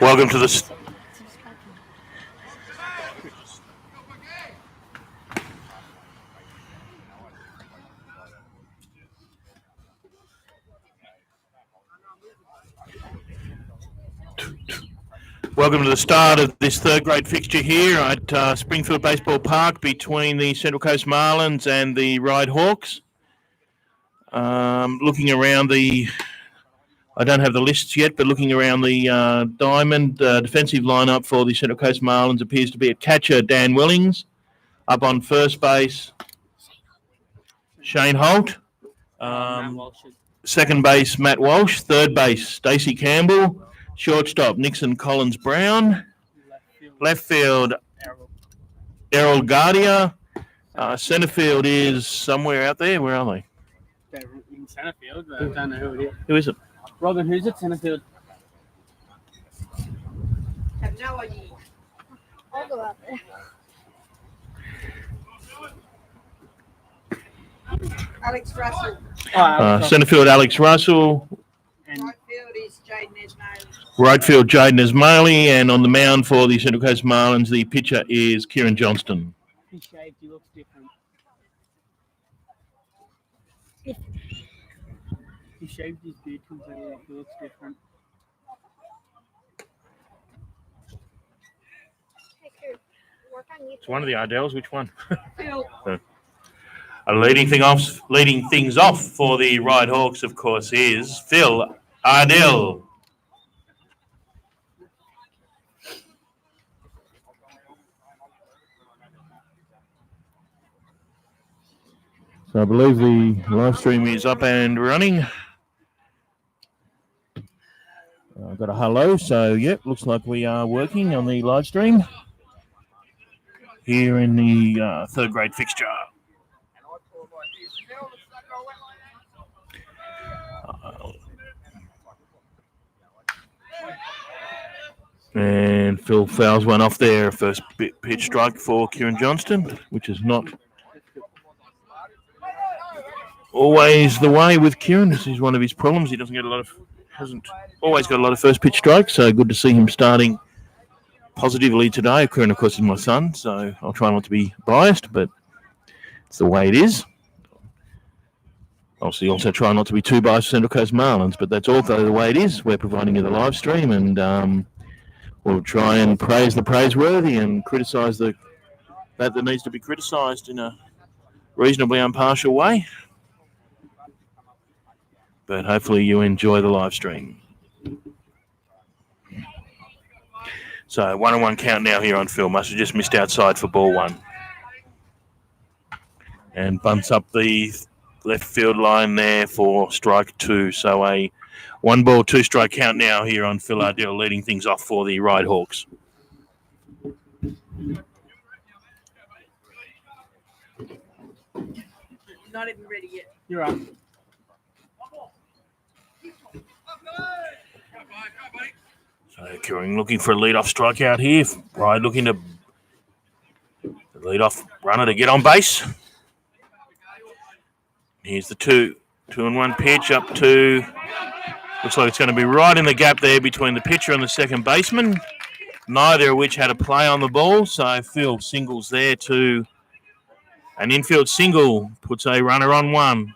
Welcome to the. Welcome to the start of this third grade fixture here at Springfield Baseball Park between the Central Coast Marlins and the Ryde Hawks. Looking around I don't have the lists yet, but looking around the diamond defensive lineup for the Central Coast Marlins appears to be at catcher Dan Willings, up on first base Shane Holt, second base Matt Walsh, third base Stacey Campbell, shortstop Nixon Collins Brown, left field Errol Guardia, centre field is somewhere out there. Where are they? They're in centre field, but I don't know who it is. Who is it? Robin, who's at centre field? I have no idea. I'll go out there. Alex Russell. Centre field Alex Russell. And right field is Jaden Ismaili. Right field Jaden Ismaili, and on the mound for the Central Coast Marlins, the pitcher is Kieran Johnston. He shaved. He looks different. He shaved his beard completely. He looks different. It's one of the Ardells. Which one? Phil. Leading things off for the Ryde Hawks, of course, is Phil Ardell. So I believe the live stream is up and running. I've got a hello, so yep, looks like we are working on the live stream here in the third grade fixture. And Phil fouls one off there. First pitch strike for Kieran Johnston, which is not always the way with Kieran. This is one of his problems. He hasn't always got a lot of first pitch strikes. So good to see him starting positively today. Kieran, of course, is my son, so I'll try not to be biased, but it's the way it is. Obviously, also try not to be too biased for Central Coast Marlins, but that's also the way it is. We're providing you the live stream, and we'll try and praise the praiseworthy and criticise that needs to be criticised in a reasonably impartial way. But hopefully you enjoy the live stream. So 1-1 count now here on Phil. Must have just missed outside for ball one. And bunts up the left field line there for strike two. So a 1-ball, 2-strike count now here on Phil Ardell, leading things off for the Ryde Hawks. Not even ready yet. You're up. So Kieran looking for a lead-off strikeout here. Ryde looking to the lead-off runner to get on base. Here's the 2-1 pitch up to. Looks like it's going to be right in the gap there between the pitcher and the second baseman. Neither of which had a play on the ball, so Phil singles there to an infield single, puts a runner on one.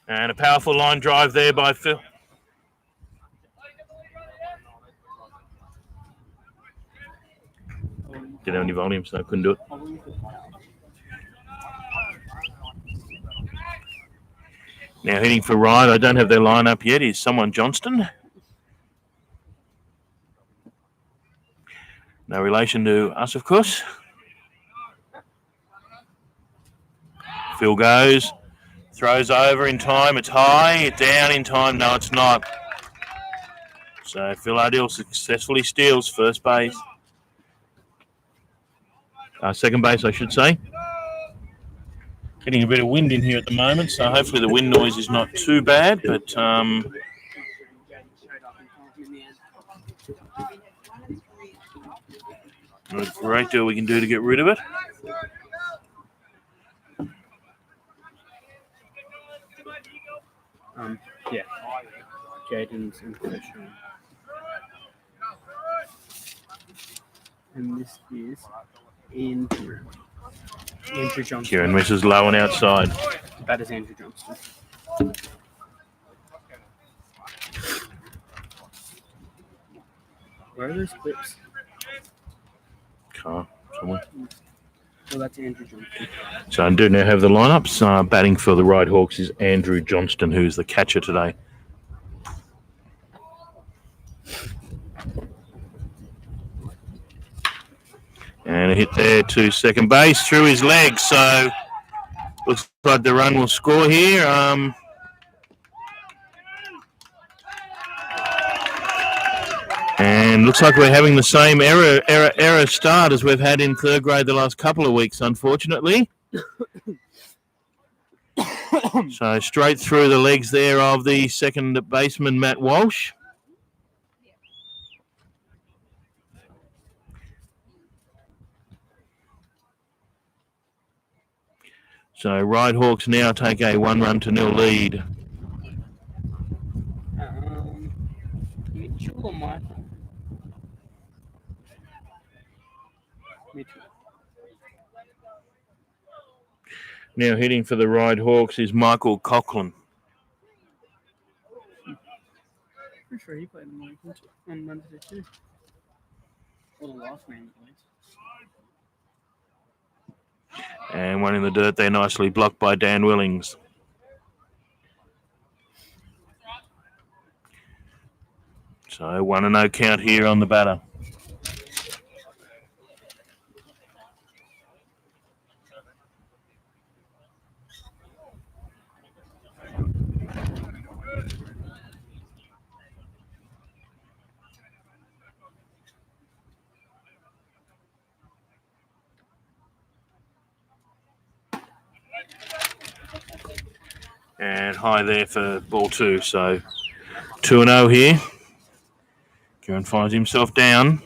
And a powerful line drive there by Phil. Didn't have any volume, so I couldn't do it. Now hitting for Ryde, I don't have their lineup yet, is someone Johnston. No relation to us, of course. Phil goes, throws over in time, it's high, down in time, no it's not. So Phil Ardell successfully steals first base. Second base, I should say. Getting a bit of wind in here at the moment, so hopefully the wind noise is not too bad, but there's a great deal we can do to get rid of it. Yeah. Jaden's impression. And this is Andrew. Andrew Johnston. Kieran misses low and outside. That is Andrew Johnston. Where are those clips? Car somewhere. Well, that's Andrew Johnston. So I do now have the lineups. Batting for the Ryde Hawks is Andrew Johnston, who's the catcher today. And a hit there to second base through his legs. So looks like the run will score here. And looks like we're having the same error start as we've had in third grade the last couple of weeks, unfortunately. So straight through the legs there of the second baseman, Matt Walsh. So Ryde Hawks now take a 1-0 lead. Mitchell or Michael? Mitchell. Now hitting for the Ryde Hawks is Michael Coughlin. Pretty sure he played on Monday too. Or the last name, at least. And one in the dirt there, nicely blocked by Dan Willings. So 1-0 count here on the batter. And high there for ball 2. So 2-0 here. Kieran finds himself down.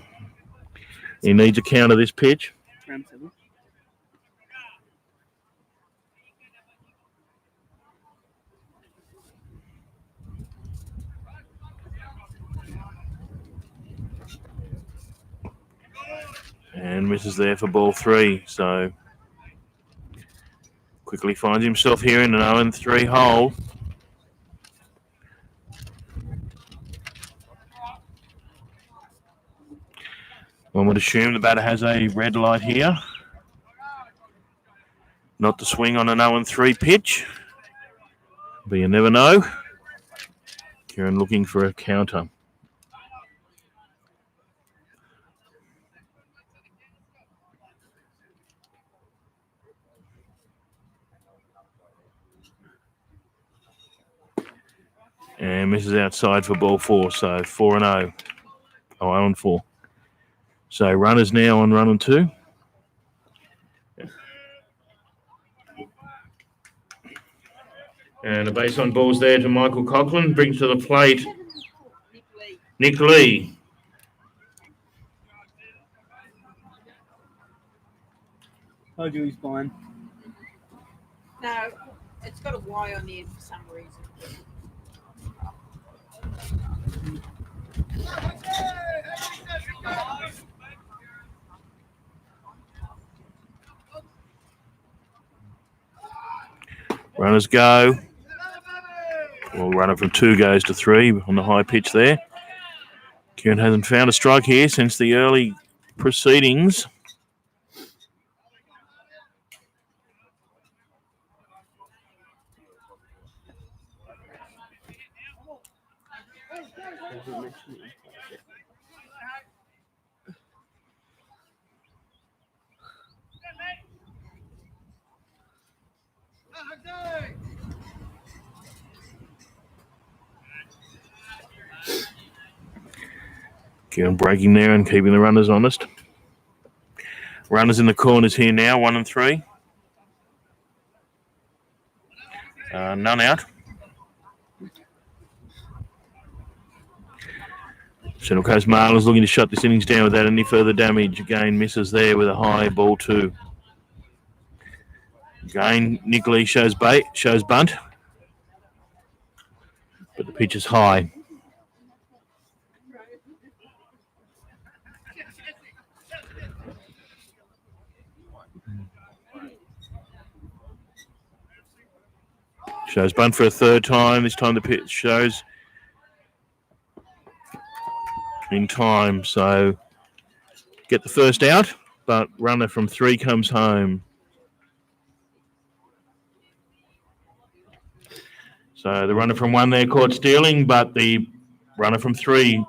He needs a count of this pitch. Round 7. And misses there for ball 3. So quickly finds himself here in an 0-3 hole. One would assume the batter has a red light here. Not to swing on an 0-3 pitch. But you never know. Kieran looking for a counter. And misses outside for ball 4, so 4-0. Oh, 0-4. So runners now on 1-2. And a base on balls there to Michael Coughlin. Brings to the plate Nick Lee. Told you he's fine. No, it's got a Y on the end for some reason. Runners go. Well, runner from 2 goes to 3 on the high pitch there. Kieran hasn't found a strike here since the early proceedings. Kieran breaking there and keeping the runners honest. Runners in the corners here now, 1-3. None out. Central Coast Marlins looking to shut this innings down without any further damage. Again, misses there with a high ball 2. Again, Nick Lee shows bunt. but the pitch is high. Shows bunt for a third time. This time the pitch shows in time. So get the first out, but runner from 3 comes home. So the runner from 1 there caught stealing, but the runner from 3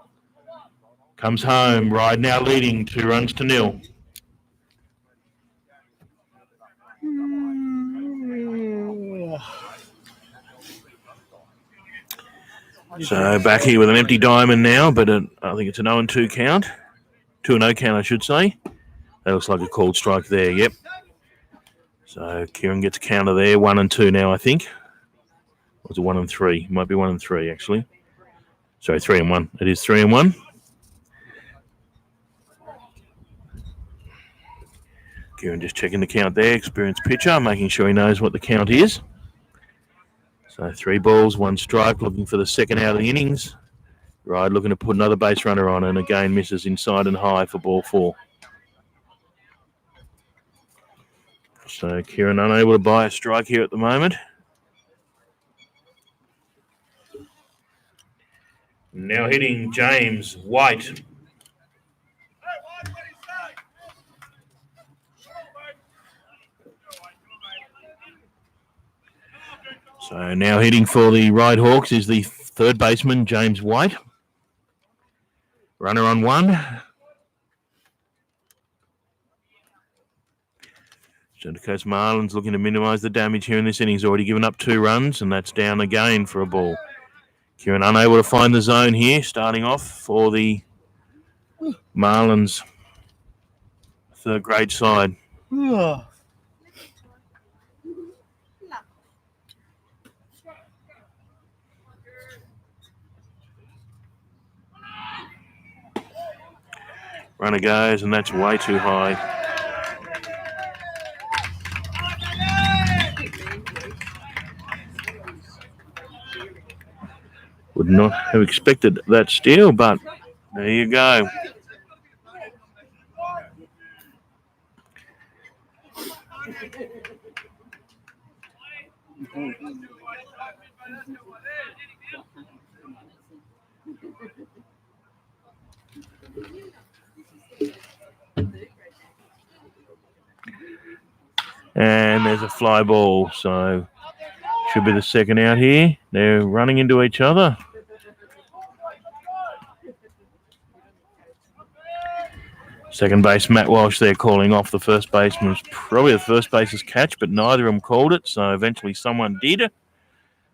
comes home. Ryde now leading 2 runs to 0. So back here with an empty diamond now, but I think it's an 0-2 count. 2-0 count, I should say. That looks like a called strike there, yep. So Kieran gets a counter there, 1-2 now, I think. Or was it 1-3? Might be 1-3, actually. Sorry, 3-1. It is 3-1. Kieran just checking the count there, experienced pitcher, making sure he knows what the count is. So 3 balls, 1 strike, looking for the second out of the innings. Ryde looking to put another base runner on, and again misses inside and high for ball 4. So Kieran unable to buy a strike here at the moment. Now hitting James White. So now hitting for the Ryde Hawks is the third baseman, James White. Runner on 1. Central Coast Marlins looking to minimise the damage here in this inning. He's already given up 2 runs, and that's down again for a ball. Kieran unable to find the zone here, starting off for the Marlins third grade side. Runner goes, and that's way too high. Would not have expected that steal, but there you go. And there's a fly ball, so should be the second out here. They're running into each other. Second base, Matt Walsh there calling off the first baseman. It was probably the first base's catch, but neither of them called it, so eventually someone did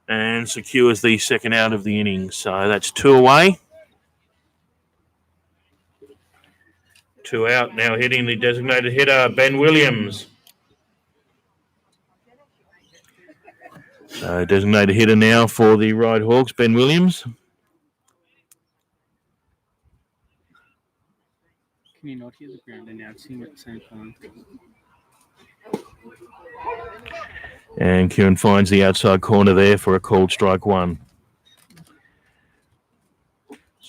and secures the second out of the inning. So that's 2 away. 2 out, now hitting the designated hitter, Ben Williams. So designated hitter now for the Ryde Hawks, Ben Williams. Can you not hear the ground announcing at the same time? And Kieran finds the outside corner there for a called strike 1.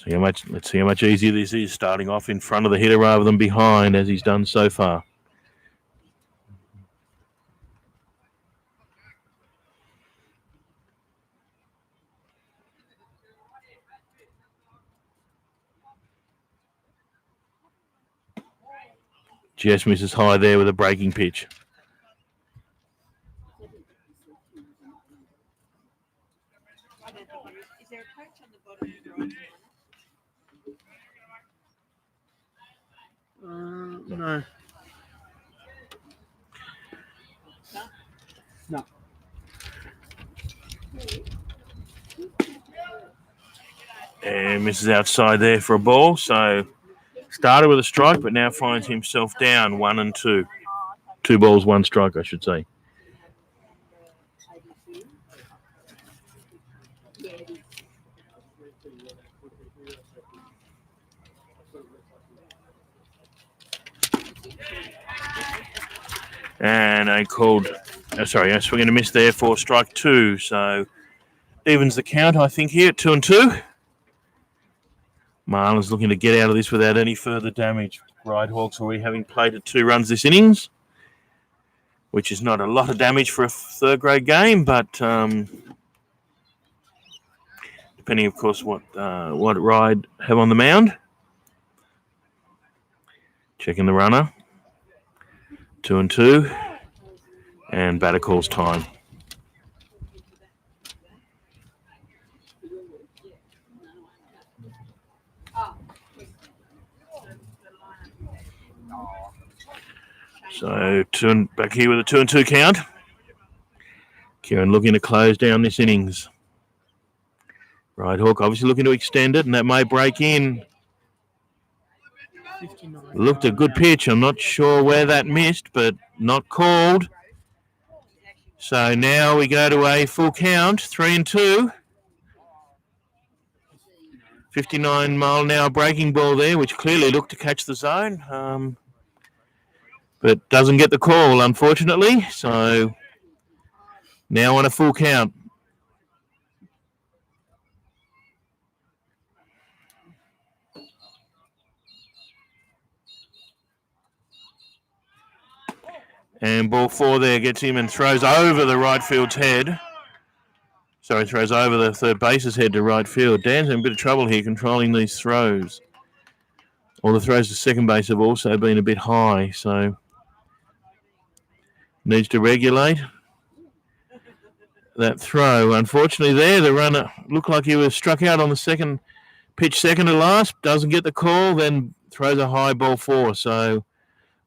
Let's see how much easier this is, starting off in front of the hitter rather than behind, as he's done so far. Just misses high there with a breaking pitch. Is there a coach on the bottom of the right? No. No. And misses outside there for a ball. So started with a strike, but now finds himself down 1-2. 2 balls, 1 strike, I should say. And a swing and a miss there for strike 2. So evens the count, I think, here at 2-2. Marlins looking to get out of this without any further damage. Ryde Hawks already having played at 2 runs this innings, which is not a lot of damage for a third-grade game, but depending, of course, what Ryde have on the mound. Checking the runner. 2-2. And batter calls time. So back here with a 2-2 count. Kieran looking to close down this innings. Ryde Hawk obviously looking to extend it, and that may break in. 59. Looked a good pitch. I'm not sure where that missed, but not called. So now we go to a full count, 3-2. 59-mile-an-hour breaking ball there, which clearly looked to catch the zone, but doesn't get the call, unfortunately. So now on a full count. And ball 4 there gets him and throws over the right field's head. Sorry, throws over the third base's head to right field. Dan's in a bit of trouble here controlling these throws. All the throws to second base have also been a bit high, so needs to regulate that throw. Unfortunately there, the runner looked like he was struck out on the second pitch, second to last. Doesn't get the call, then throws a high ball 4. So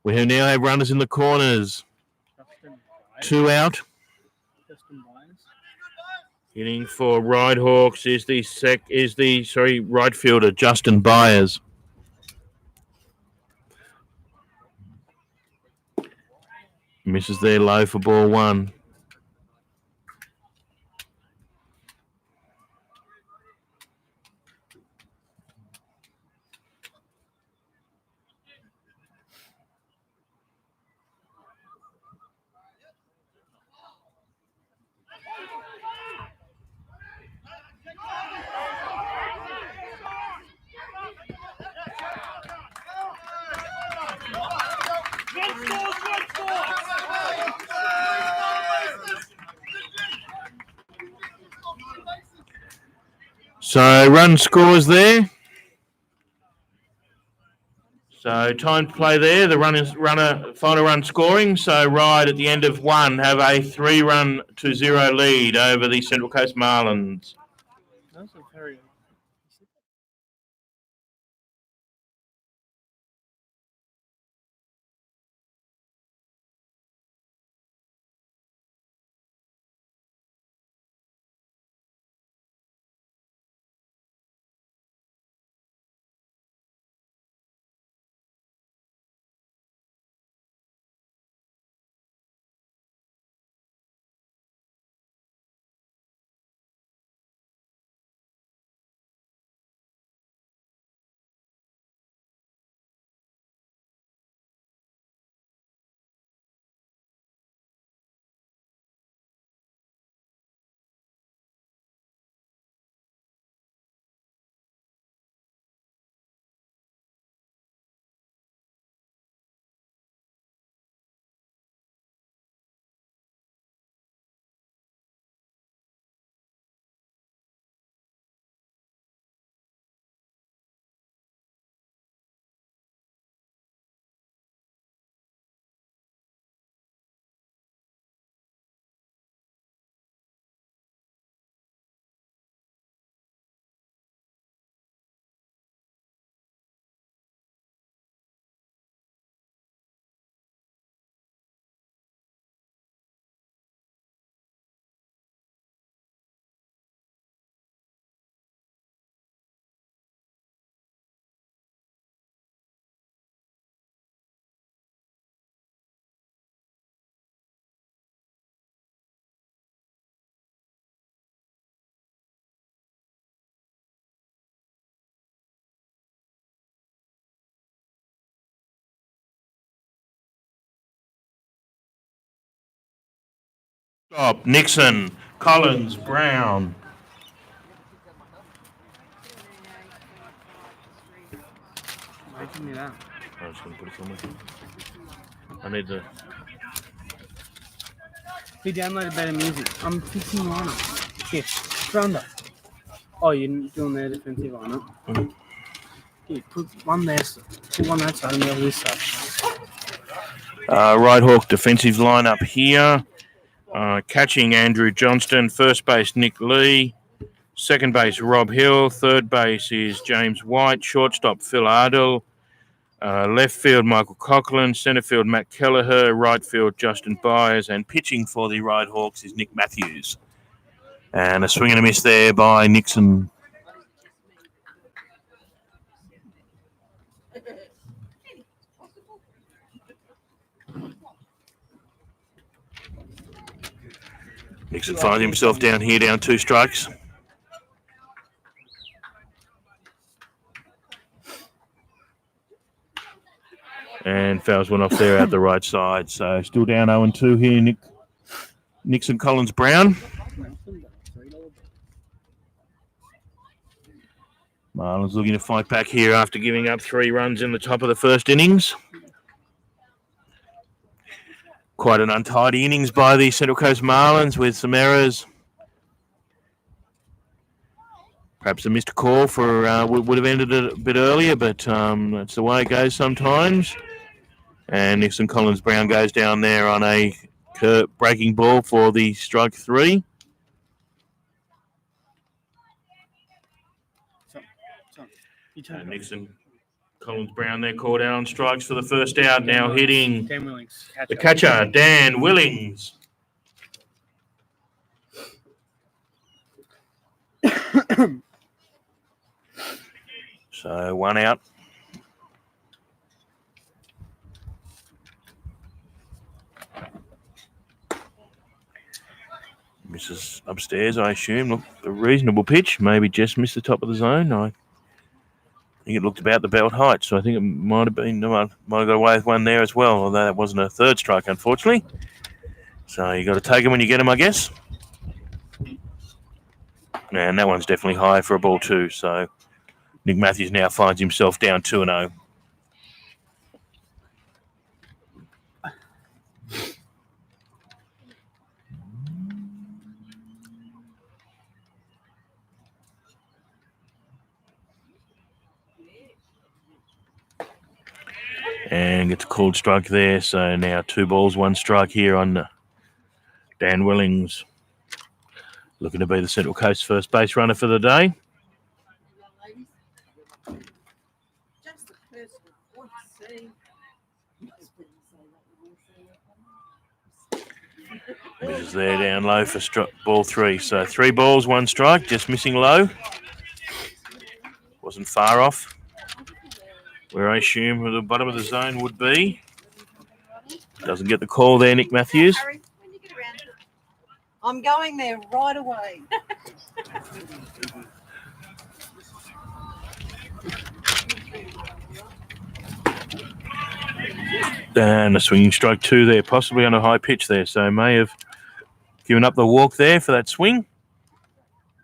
we now have runners in the corners. 2 out. Hitting for Ryde Hawks is the right fielder Justin Byers. Misses there low for ball 1. So run scores there. So time to play there. The final run scoring. So Ryde at the end of 1 have a 3-run to 0 lead over the Central Coast Marlins. That's a very Stop. Nixon, Collins, Brown. Give me that. I'm just going to put it somewhere. I need the... He downloaded better music. I'm fixing lineup. Here, Rounder. Oh, you're doing their defensive lineup? Mm. Here, put one there. Put one that side and the other this side. Ryde Hawk defensive lineup here. Catching Andrew Johnston. First base Nick Lee. Second base Rob Hill. Third base is James White. Shortstop Phil Ardell. Left field Michael Coughlin. Centre field Matt Kelleher. Right field Justin Byers. And pitching for the Ryde Hawks is Nick Matthews. And a swing and a miss there by Nixon. Nixon finds himself down here, down 2 strikes. And fouls one off there at the right side. So still down 0-2 here. Nixon Collins Brown. Marlins looking to fight back here after giving up 3 runs in the top of the first innings. Quite an untidy innings by the Central Coast Marlins with some errors. Perhaps a missed call for would have ended it a bit earlier, but that's the way it goes sometimes. And Nixon Collins Brown goes down there on a breaking ball for the strike 3. And Nixon Collins Brown there called out on strikes for the first out. Now hitting the catcher, Dan Willings. So 1 out. Misses upstairs, I assume. Look, a reasonable pitch. Maybe just missed the top of the zone. I think it looked about the belt height, so I think it might have got away with one there as well, although that wasn't a third strike, unfortunately. So you got to take them when you get them, I guess. And that one's definitely high for a ball too. So Nick Matthews now finds himself down 2-0. And gets a called strike there. So now 2 balls, 1 strike here on Dan Willings. Looking to be the Central Coast first base runner for the day. Misses there down low for ball 3. So 3 balls, 1 strike, just missing low. Wasn't far off where I assume the bottom of the zone would be. Doesn't get the call there, Nick Matthews. Harry, when you get around to it? I'm going there right away. And a swinging strike 2 there, possibly on a high pitch there. So may have given up the walk there for that swing,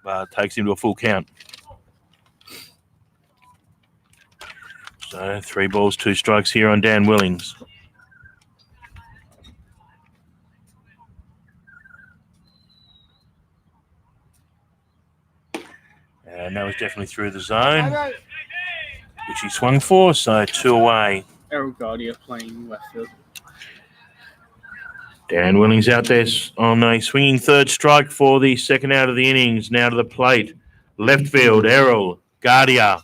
but takes him to a full count. So 3 balls, 2 strikes here on Dan Willings. And that was definitely through the zone, which he swung for, so 2 away. Errol Gardia playing left field. Dan Willings out there on a swinging third strike for the second out of the innings. Now to the plate. Left field, Errol Gardia.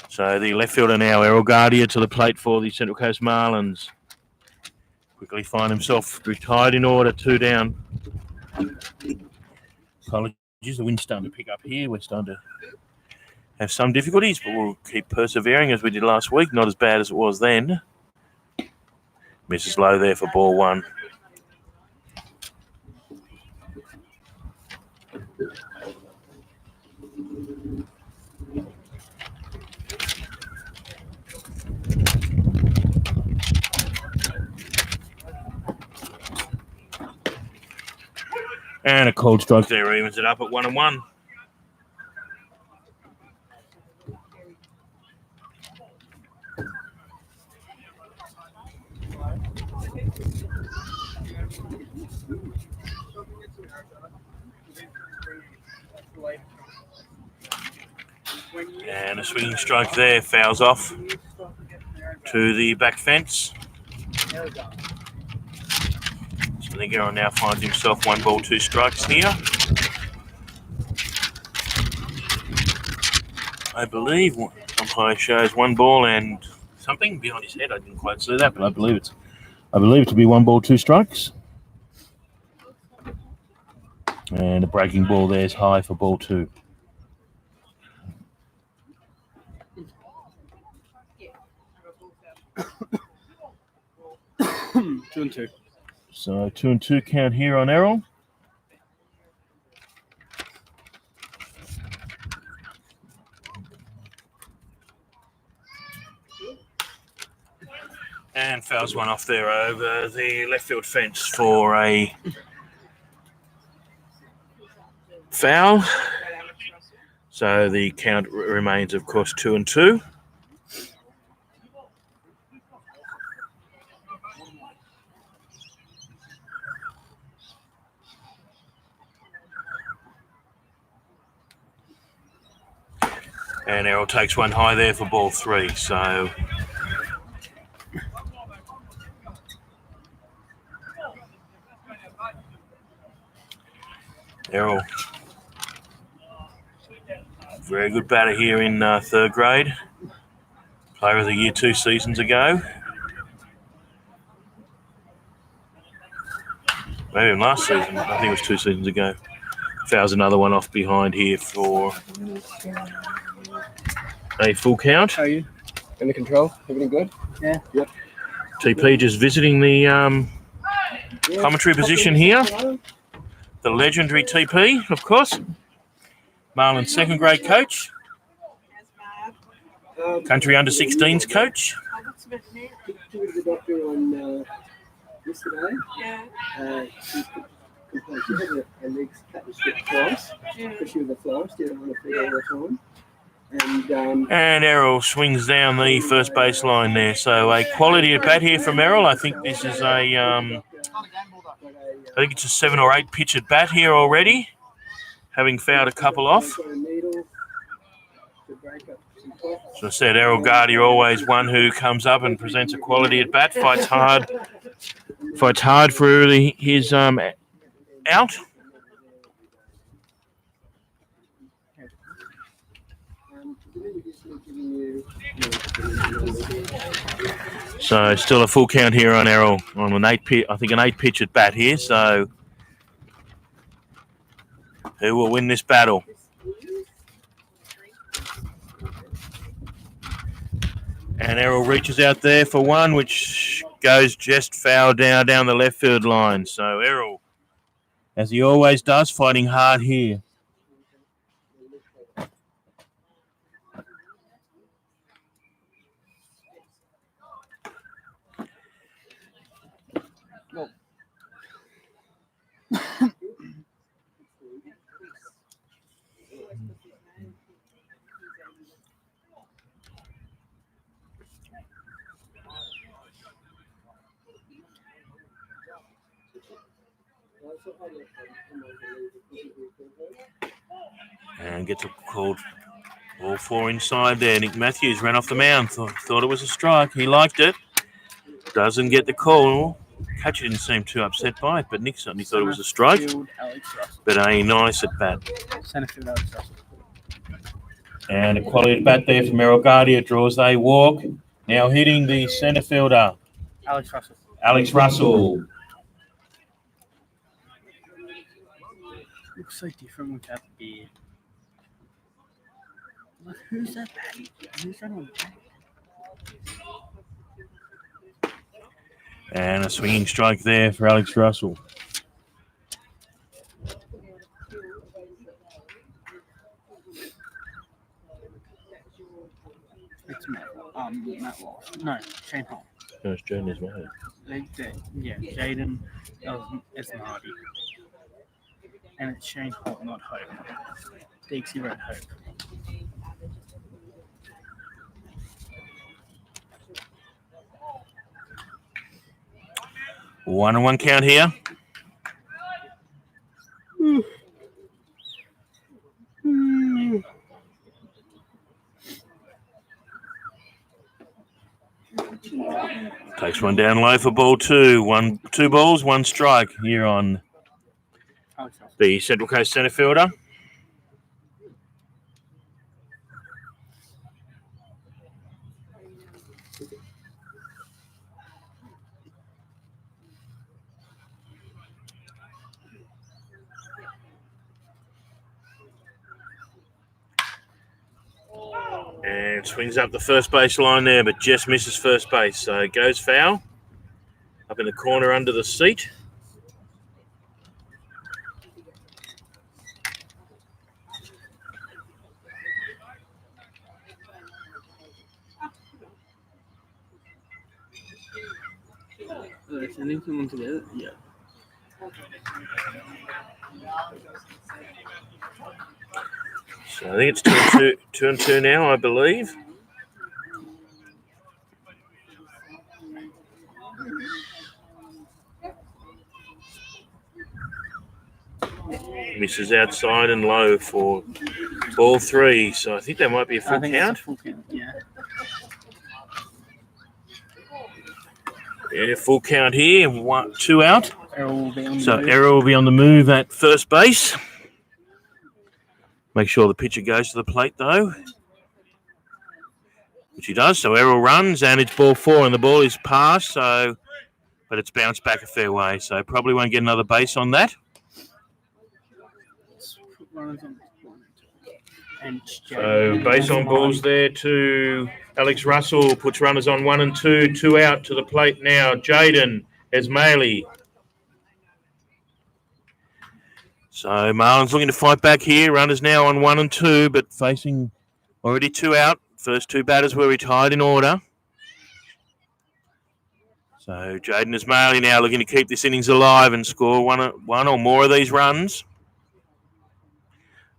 So the left fielder now, Errol Gardia, to the plate for the Central Coast Marlins. Quickly find himself retired in order, 2 down. Apologies, the wind's starting to pick up here. We're starting to have some difficulties, but we'll keep persevering as we did last week. Not as bad as it was then. Misses low there for ball 1. And a cold strike there evens it up at 1-1. a swinging strike there, fouls off to the back fence. So I think Errol now finds himself 1 ball, 2 strikes here. I believe umpire shows 1 ball and something behind his head. I didn't quite see that, but I believe it to be 1 ball, 2 strikes. And the breaking ball there is high for ball 2. Two and two. So 2 and 2 count here on Errol. And fouls one off there over the left field fence for a foul. So the count remains, of course, 2 and 2. And Errol takes 1 high there for ball 3. So Errol, very good batter here in 3rd grade. Player of the year 2 seasons ago. Maybe even last season. I think it was 2 seasons ago. Fouls another one off behind here for a full count. How are you? Under control? Everything good? Yeah. Yep. TP just visiting the commentary position here. The legendary TP, of course. Marlins 2nd grade coach. Country under 16s coach. Took her to the doctor on yesterday. Yeah. She had her legs cut and stripped twice because she was a florist. She didn't want to feed all the time. And Errol swings down the first base line there. So a quality at bat here from Errol. I think this is I think it's a 7 or 8 pitch at bat here already, having fouled a couple off. So I said, Errol Guardia always one who comes up and presents a quality at bat, fights hard for his out. So still a full count here on Errol on an 8 pitch at bat here. So who will win this battle? And Errol reaches out there for 1, which goes just foul down the left field line. So Errol, as he always does, fighting hard here. And gets a called ball 4 inside there. Nick Matthews ran off the mound. Thought it was a strike. He liked it. Doesn't get the call. Catcher didn't seem too upset by it, but Nick certainly thought it was a strike. But a nice at bat. Centerfield Alex Russell. And a quality at bat there from Errol Guardia. Draws a walk. Now hitting the centre fielder, Alex Russell. Looks so different without the beard. Look, who's that back? Who's that on back? And a swinging strike there for Alex Russell. It's Matt Walsh. No, Shane Hall. No, it's Jaden as well. Yeah, Jaden. It's Marty. And it's Shane Hall, not Hope. Dixie wrote Hope. One and one count here. Takes one down low for ball two. 2 balls, 1 strike here on the Central Coast centre fielder. And swings up the first base line there, but just misses first base. So it goes foul. Up in the corner under the seat. They're sending someone together? Yeah. So I think it's 2-2 now, I believe. Misses outside and low for ball 3. So I think that might be a full count. Full count, yeah. Yeah, full count here. 2 out. Errol will be on the So move. Errol will be on the move at first base. Make sure the pitcher goes to the plate though, which he does. So Errol runs and it's ball 4 and the ball is passed. But it's bounced back a fair way. So probably won't get another base on that. Runners on and So base on balls there to Alex Russell. Puts runners on 1 and 2. 2 out to the plate now. Jaden Esmaili. So Marlins looking to fight back here. Runners now on 1 and 2, but facing already 2 out. First 2 batters were retired in order. So Jaden Esmaili now looking to keep this innings alive and score one or more of these runs.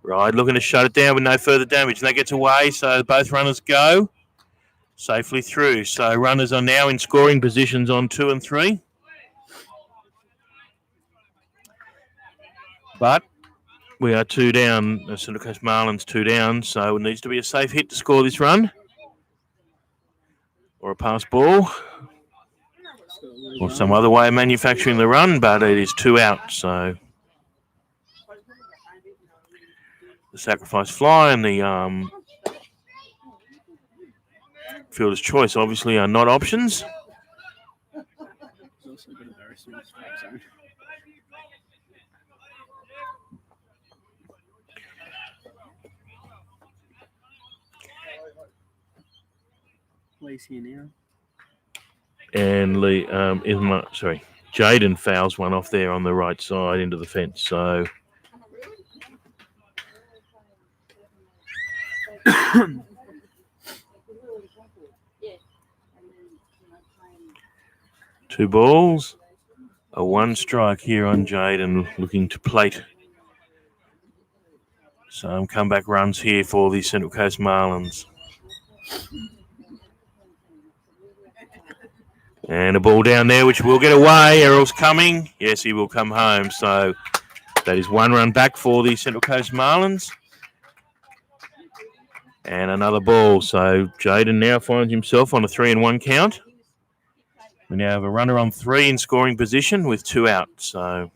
Ryde looking to shut it down with no further damage. And that gets away, so both runners go safely through. So runners are now in scoring positions on 2 and 3. But we are 2 down. The Central Coast Marlins 2 down, so it needs to be a safe hit to score this run. Or a pass ball. Or some other way of manufacturing the run, but it is 2 out, so the sacrifice fly and the fielder's choice obviously are not options. Lee's here now. And Jaden fouls one off there on the right side into the fence. So two balls, a 1 strike here on Jaden looking to plate. Some comeback runs here for the Central Coast Marlins. And a ball down there, which will get away. Errol's coming. Yes, he will come home. So that is 1 run back for the Central Coast Marlins. And another ball. So Jaden now finds himself on a 3-1 count. We now have a runner on 3 in scoring position with 2 out. So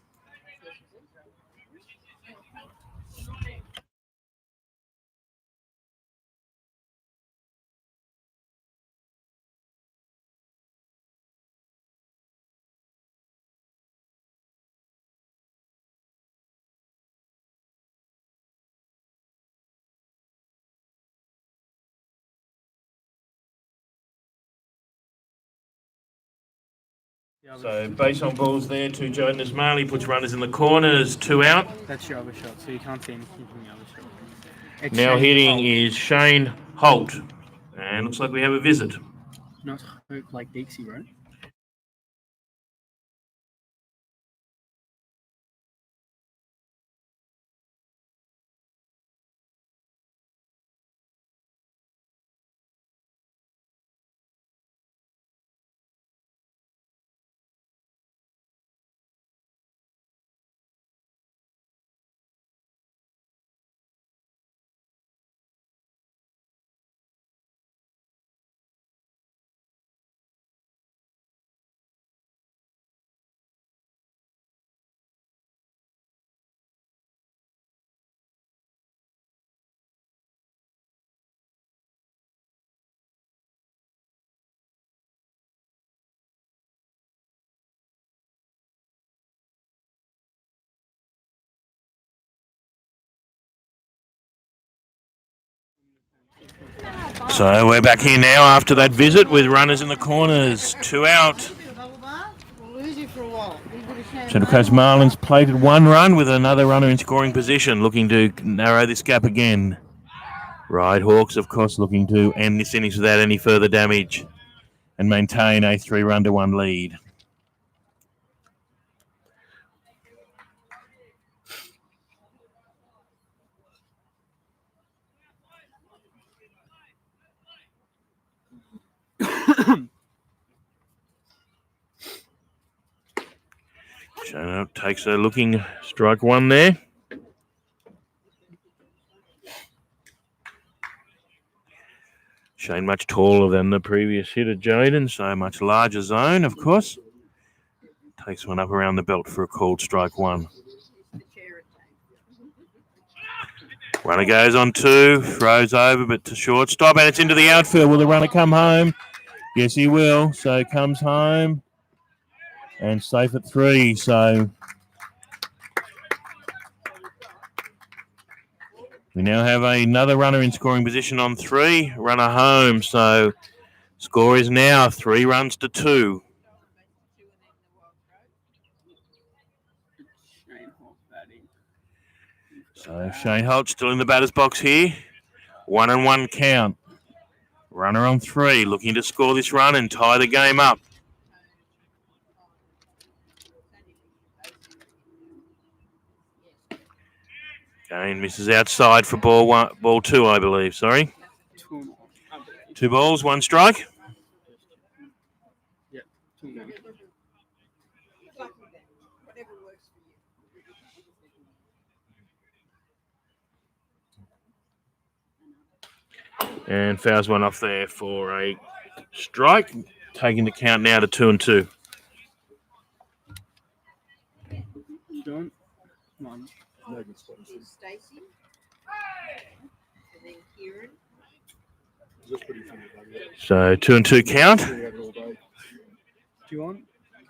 base on balls there to Jaden Esmaili, puts runners in the corners, 2 out. That's your other shot, so you can't see anything from the other shot. It's Now Shane hitting Holt. is Shane Holt. And looks like we have a visit. Not Hope like Dixie, right? So we're back here now after that visit with runners in the corners. 2 out. Central Coast Marlins plated 1 run with another runner in scoring position, looking to narrow this gap again. Ryde Hawks, of course, looking to end this innings without any further damage and maintain a 3-run-to-1 lead. Shane takes a looking strike 1 there. Shane much taller than the previous hitter, Jaden, so much larger zone, of course. Takes one up around the belt for a called strike 1. Runner goes on 2, throws over, but to shortstop, and it's into the outfield. Will the runner come home? Yes, he will. So comes home and safe at 3. So we now have another runner in scoring position on 3, runner home. So score is now 3 runs to 2. So Shane Holt still in the batter's box here. 1-1 count. Runner on 3, looking to score this run and tie the game up. Again, misses outside for ball 2, I believe. Sorry. 2 balls, 1 strike. Yeah, 2-1. And fouls one off there for a strike, taking the count now to 2-2. John, 1. Stacey. And then Kieran. So 2-2 count. Do you want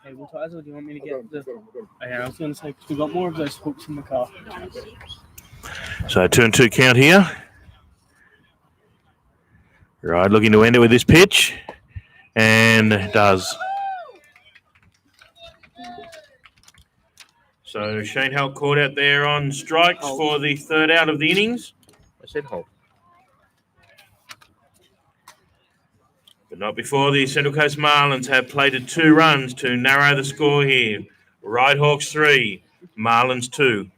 cable ties or do you want me to get the... Okay, I was going to say, because we've got more of those hooks in the car. So 2-2 count here. Right, looking to end it with this pitch. And does. So Shane Holt caught out there on strikes for the 3rd out of the innings. I said Holt. But not before the Central Coast Marlins have plated 2 runs to narrow the score here. Ryde Hawks 3, Marlins 2.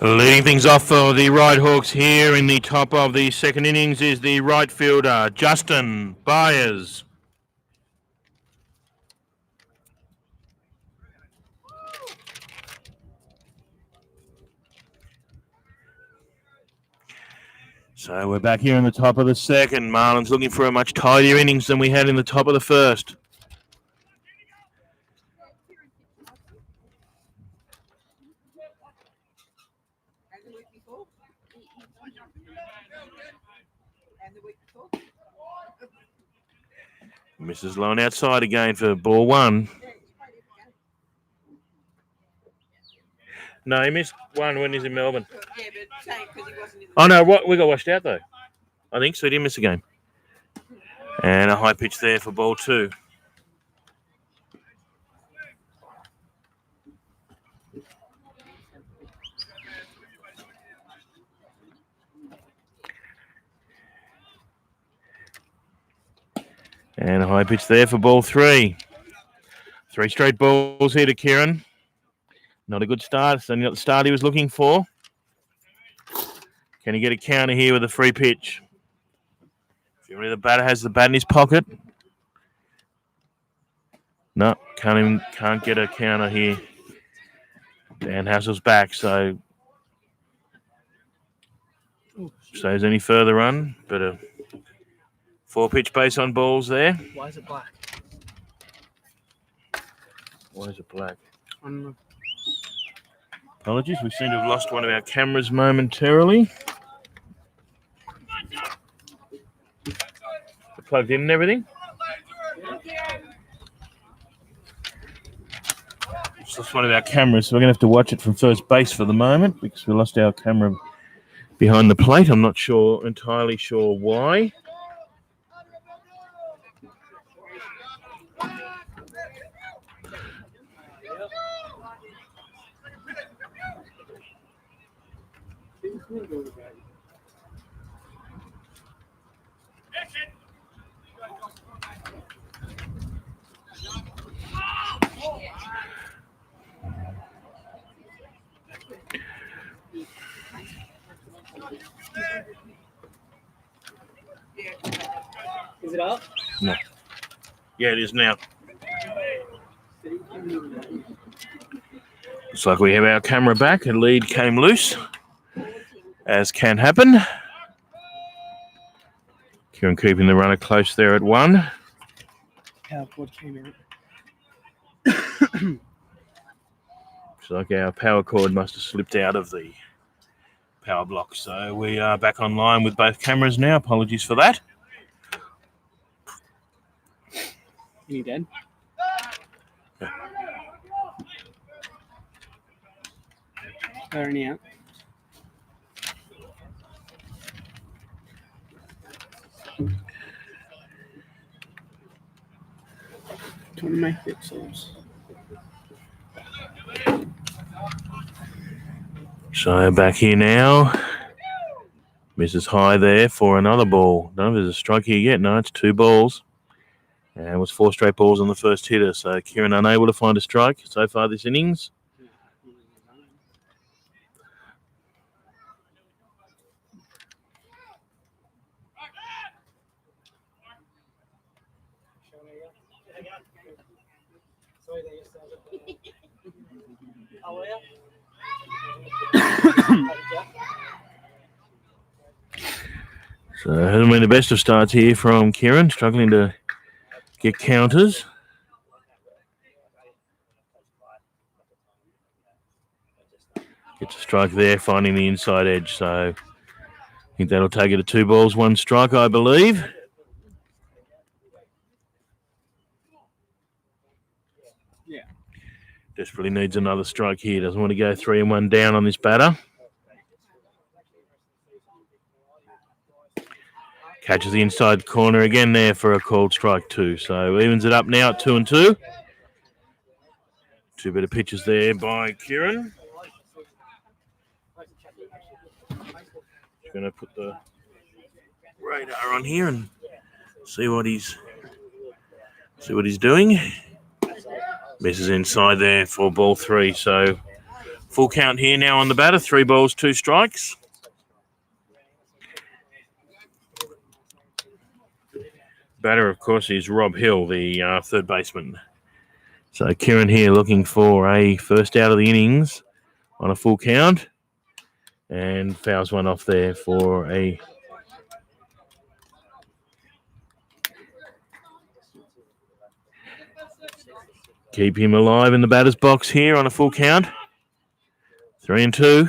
Leading things off for the Ryde Hawks here in the top of the 2nd innings is the right fielder, Justin Byers. So we're back here in the top of the 2nd. Marlins looking for a much tidier innings than we had in the top of the 1st. Misses low and outside again for ball 1. No, he missed one when he's in Melbourne. Yeah, but saying because he wasn't in the Oh, no, what? We got washed out, though. I think so. He didn't miss a game. And a high pitch there for ball 2. And a high pitch there for ball 3. 3 straight balls here to Kieran. Not a good start. So not the start he was looking for. Can he get a counter here with a free pitch? Generally, the batter has the bat in his pocket. No, can't get a counter here. Dan Hassel's back, so saves any further run. But a 4-pitch base on balls there. Why is it black? Why is it black? I don't know. Apologies, we seem to have lost one of our cameras momentarily. Plugged in and everything. Just lost one of our cameras, so we're going to have to watch it from first base for the moment because we lost our camera behind the plate. I'm not entirely sure why. Is it up? No. Yeah, it is now. Looks like we have our camera back. A lead came loose, as can happen. Kieran keeping the runner close there at 1. Power cord came out. Looks like our power cord must have slipped out of the power block. So we are back online with both cameras now. Apologies for that. Any dead? Are any out? Do you want to make it sauce? So back here now. Misses high there for another ball. No, there's a strike here yet. No, it's 2 balls. And it was 4 straight balls on the first hitter. So Kieran unable to find a strike so far this innings. So hasn't been the best of starts here from Kieran, struggling to get counters. Gets a strike there, finding the inside edge. So I think that'll take it to 2 balls, 1 strike, I believe. Yeah. Desperately needs another strike here. Doesn't want to go 3 and 1 down on this batter. Catches the inside corner again there for a called strike 2. So evens it up now at 2 and 2. 2 better pitches there by Kieran. Just going to put the radar on here and see what he's doing. Misses inside there for ball 3. So full count here now on the batter. 3 balls, 2 strikes. Batter, of course, is Rob Hill, the third baseman. So Kieran here looking for a first out of the innings on a full count. And fouls one off there for a... Keep him alive in the batter's box here on a full count. 3 and 2.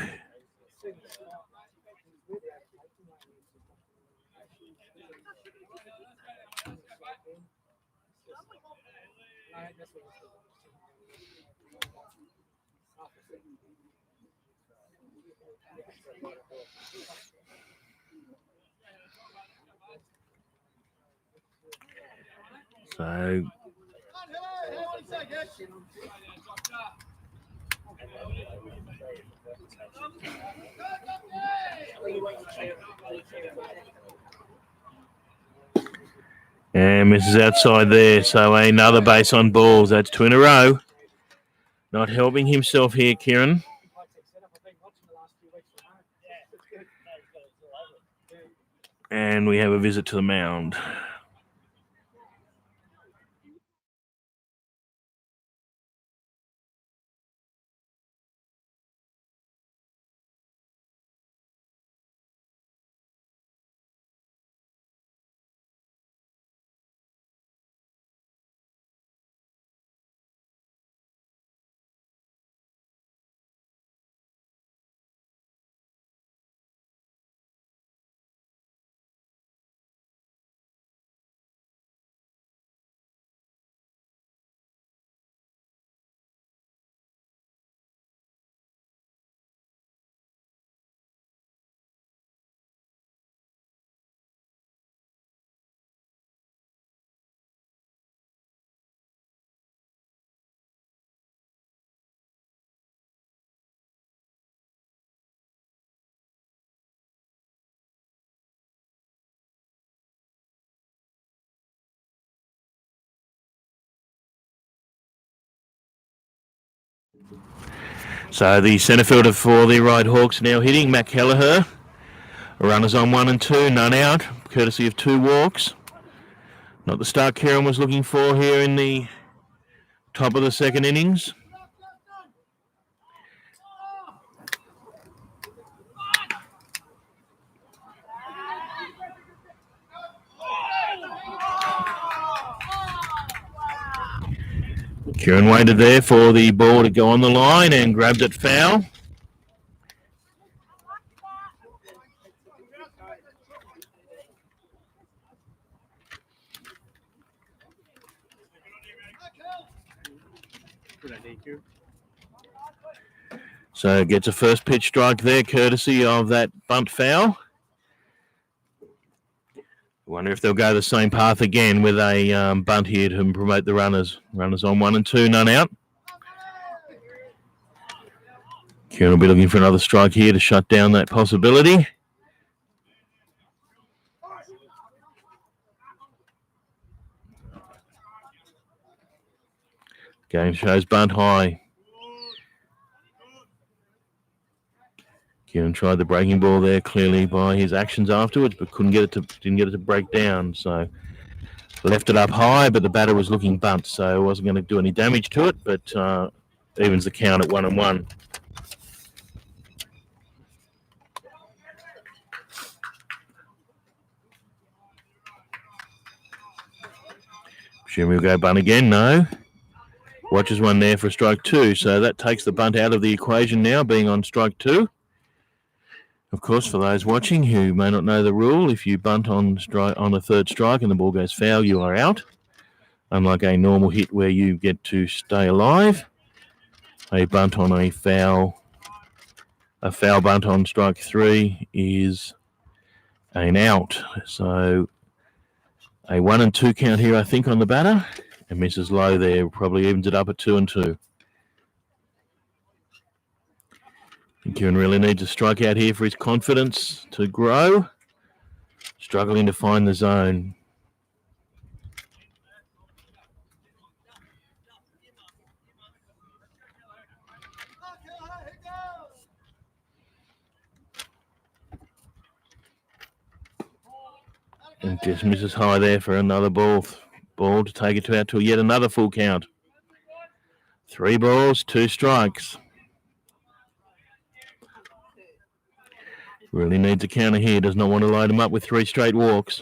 So and misses outside there. So another base on balls. That's 2 in a row. Not helping himself here, Kieran. And we have a visit to the mound. So the centre fielder for the Ryde Hawks now hitting, Matt Kelleher. Runners on 1 and 2, none out, courtesy of 2 walks. Not the start Kieran was looking for here in the top of the second innings. Kieran waited there for the ball to go on the line and grabbed it foul. So gets a first pitch strike there, courtesy of that bunt foul. Wonder if they'll go the same path again with a bunt here to promote the runners. Runners on 1 and 2, none out. Kieran will be looking for another strike here to shut down that possibility. Game shows bunt high. Kieran tried the breaking ball there clearly by his actions afterwards, but didn't get it to break down. So left it up high, but the batter was looking bunt, so wasn't going to do any damage to it. But evens the count at 1 and 1. Presume we'll go bunt again. No. Watches one there for strike 2, so that takes the bunt out of the equation now, being on strike 2. Of course, for those watching who may not know the rule, if you bunt on a third strike and the ball goes foul, you are out. Unlike a normal hit where you get to stay alive, a bunt on a foul bunt on strike 3 is an out. So a 1 and 2 count here, I think, on the batter, and misses low there, probably evens it up at 2 and 2. Kieran really needs a strikeout here for his confidence to grow. Struggling to find the zone. And just misses high there for another ball to take it out to yet another full count. 3 balls, 2 strikes. Really needs a counter here. Does not want to load him up with 3 straight walks.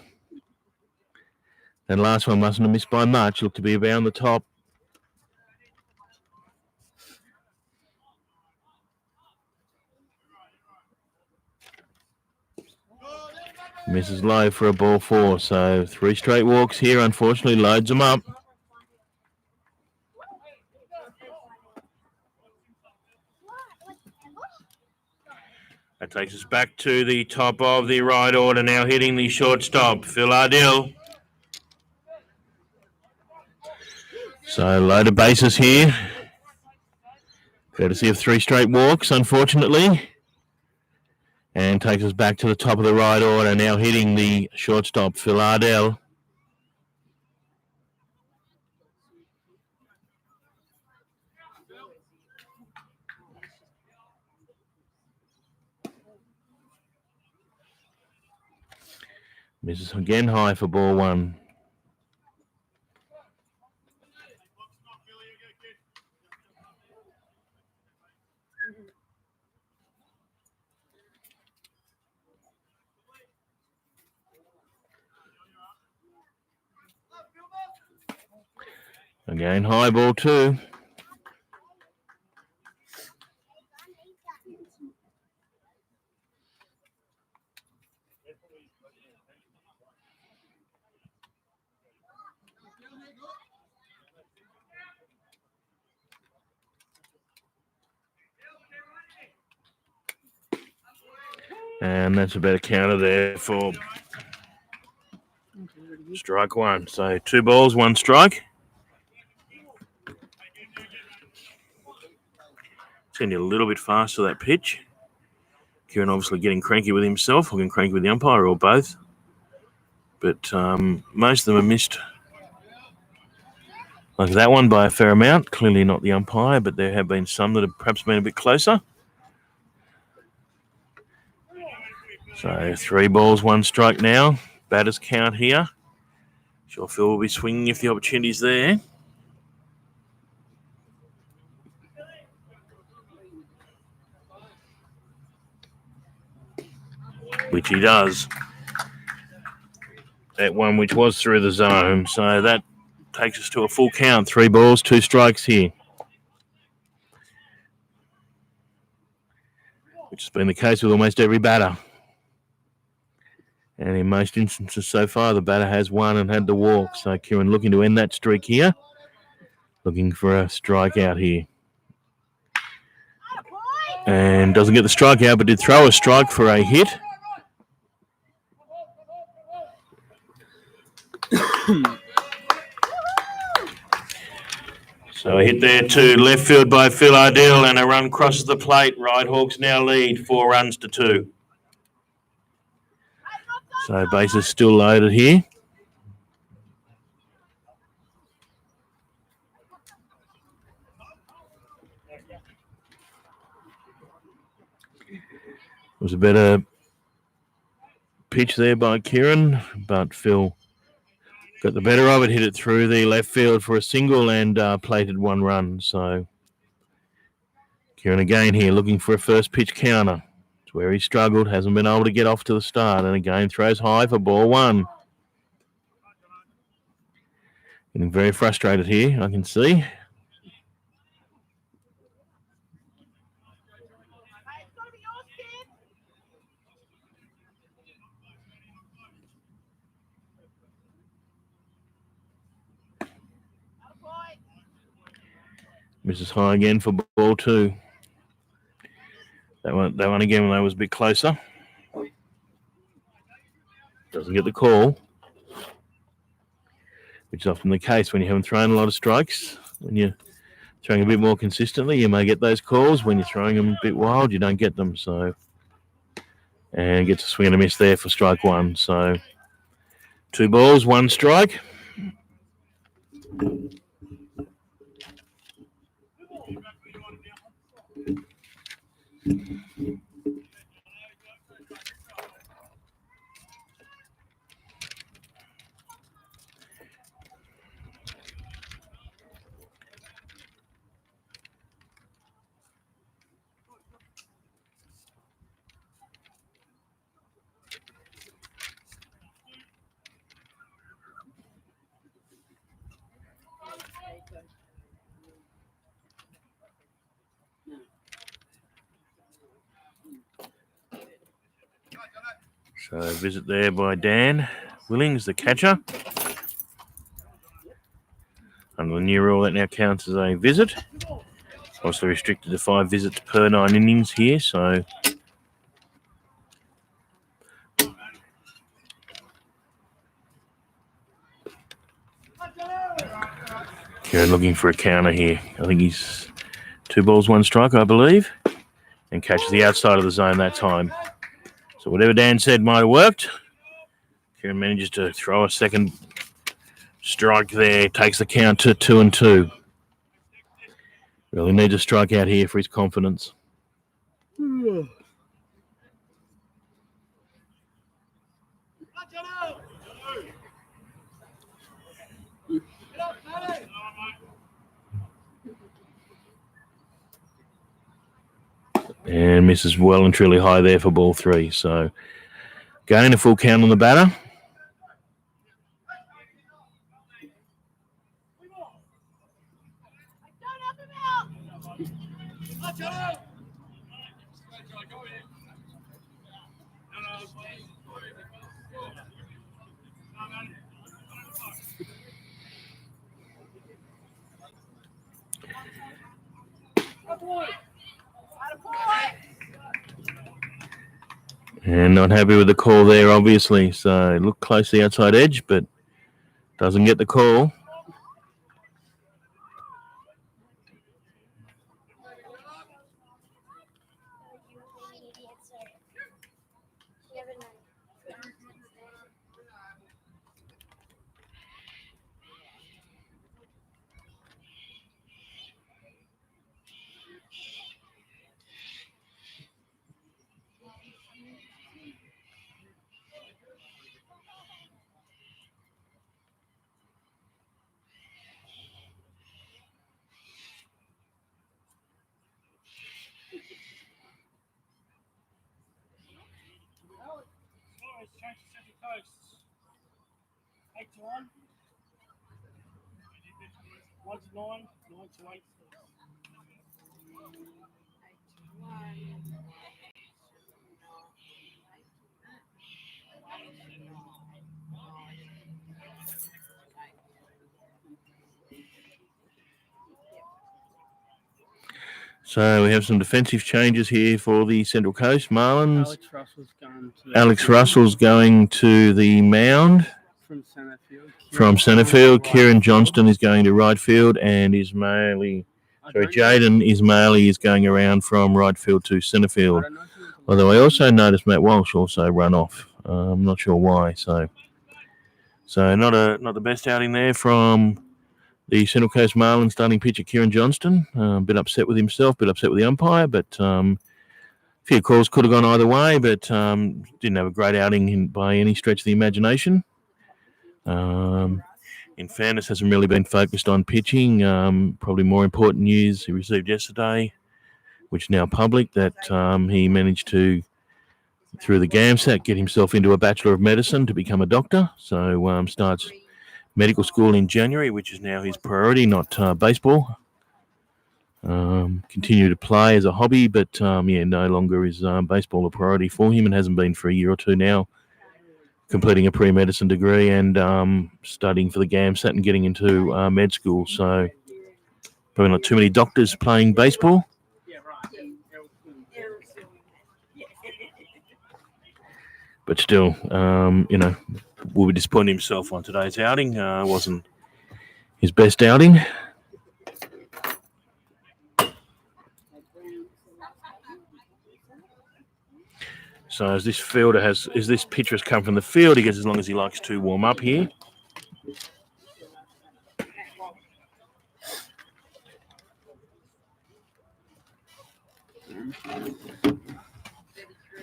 That last one mustn't have missed by much. Looked to be around the top. Misses low for a ball 4. So 3 straight walks here. Unfortunately, loads them up. That takes us back to the top of the right order, now hitting the shortstop, Phil Ardell. So loaded bases here. Courtesy of 3 straight walks, unfortunately. And takes us back to the top of the right order, now hitting the shortstop, Phil Ardell. Misses again high for ball 1. Again, high ball 2. And that's a better counter there for strike 1. So 2 balls, 1 strike. Send you a little bit faster, that pitch. Kieran obviously getting cranky with himself, or getting cranky with the umpire, or both. But most of them are missed. Like that one by a fair amount. Clearly not the umpire, but there have been some that have perhaps been a bit closer. So 3 balls, 1 strike now. Batters count here. Sure Phil will be swinging if the opportunity's there. Which he does. That one which was through the zone. So that takes us to a full count. 3 balls, 2 strikes here. Which has been the case with almost every batter. And in most instances so far, the batter has won and had the walk. So Kieran looking to end that streak here. Looking for a strikeout here. And doesn't get the strikeout, but did throw a strike for a hit. So a hit there to left field by Phil Ardell, and a run crosses the plate. Ryde Hawks now lead 4 runs to 2. So bases still loaded here. It was a better pitch there by Kieran, but Phil got the better of it, hit it through the left field for a single, and plated 1 run. So Kieran again here looking for a first pitch counter. It's where he struggled, hasn't been able to get off to the start, and again throws high for ball 1. Getting very frustrated here, I can see. Misses high again for ball 2. That one again, that was a bit closer. Doesn't get the call, which is often the case when you haven't thrown a lot of strikes. When you're throwing a bit more consistently, you may get those calls. When you're throwing them a bit wild, you don't get them. So, and gets a swing and a miss there for strike 1. So 2 balls, 1 strike. So a visit there by Dan Willings, the catcher. Under the new rule, that now counts as a visit. Also restricted to 5 visits per 9 innings here, so Kieran looking for a counter here. I think he's 2 balls, 1 strike, I believe, and catches the outside of the zone that time. So whatever Dan said might have worked. Kieran manages to throw a second strike there, takes the count to 2-2. Really needs a strikeout here for his confidence. And misses well and truly high there for ball 3. So gain a full count on the batter. And not happy with the call there, obviously. So look close to the outside edge, but doesn't get the call. So we have some defensive changes here for the Central Coast Marlins. Alex Russell's going to the mound from centre field. Kieran Johnston is going to right field, and Jaden Ismaili is going around from right field to centre field. Although I also noticed Matt Walsh also run off. I'm not sure why. So not the best outing there from the Central Coast Marlins starting pitcher Kieran Johnston. A bit upset with himself, a bit upset with the umpire, but a few calls could have gone either way, but didn't have a great outing by any stretch of the imagination. In fairness, hasn't really been focused on pitching. Probably more important news he received yesterday, which is now public, that he managed to, through the GAMSAT, get himself into a Bachelor of Medicine to become a doctor. So starts medical school in January, which is now his priority, not baseball. Continue to play as a hobby, but no longer is baseball a priority for him, and hasn't been for a year or two now. Completing a pre-medicine degree and studying for the GAMSAT and getting into med school. So probably not too many doctors playing baseball. But still, will be disappointing himself on today's outing. Wasn't his best outing. So as this pitcher has come from the field, he gets as long as he likes to warm up here.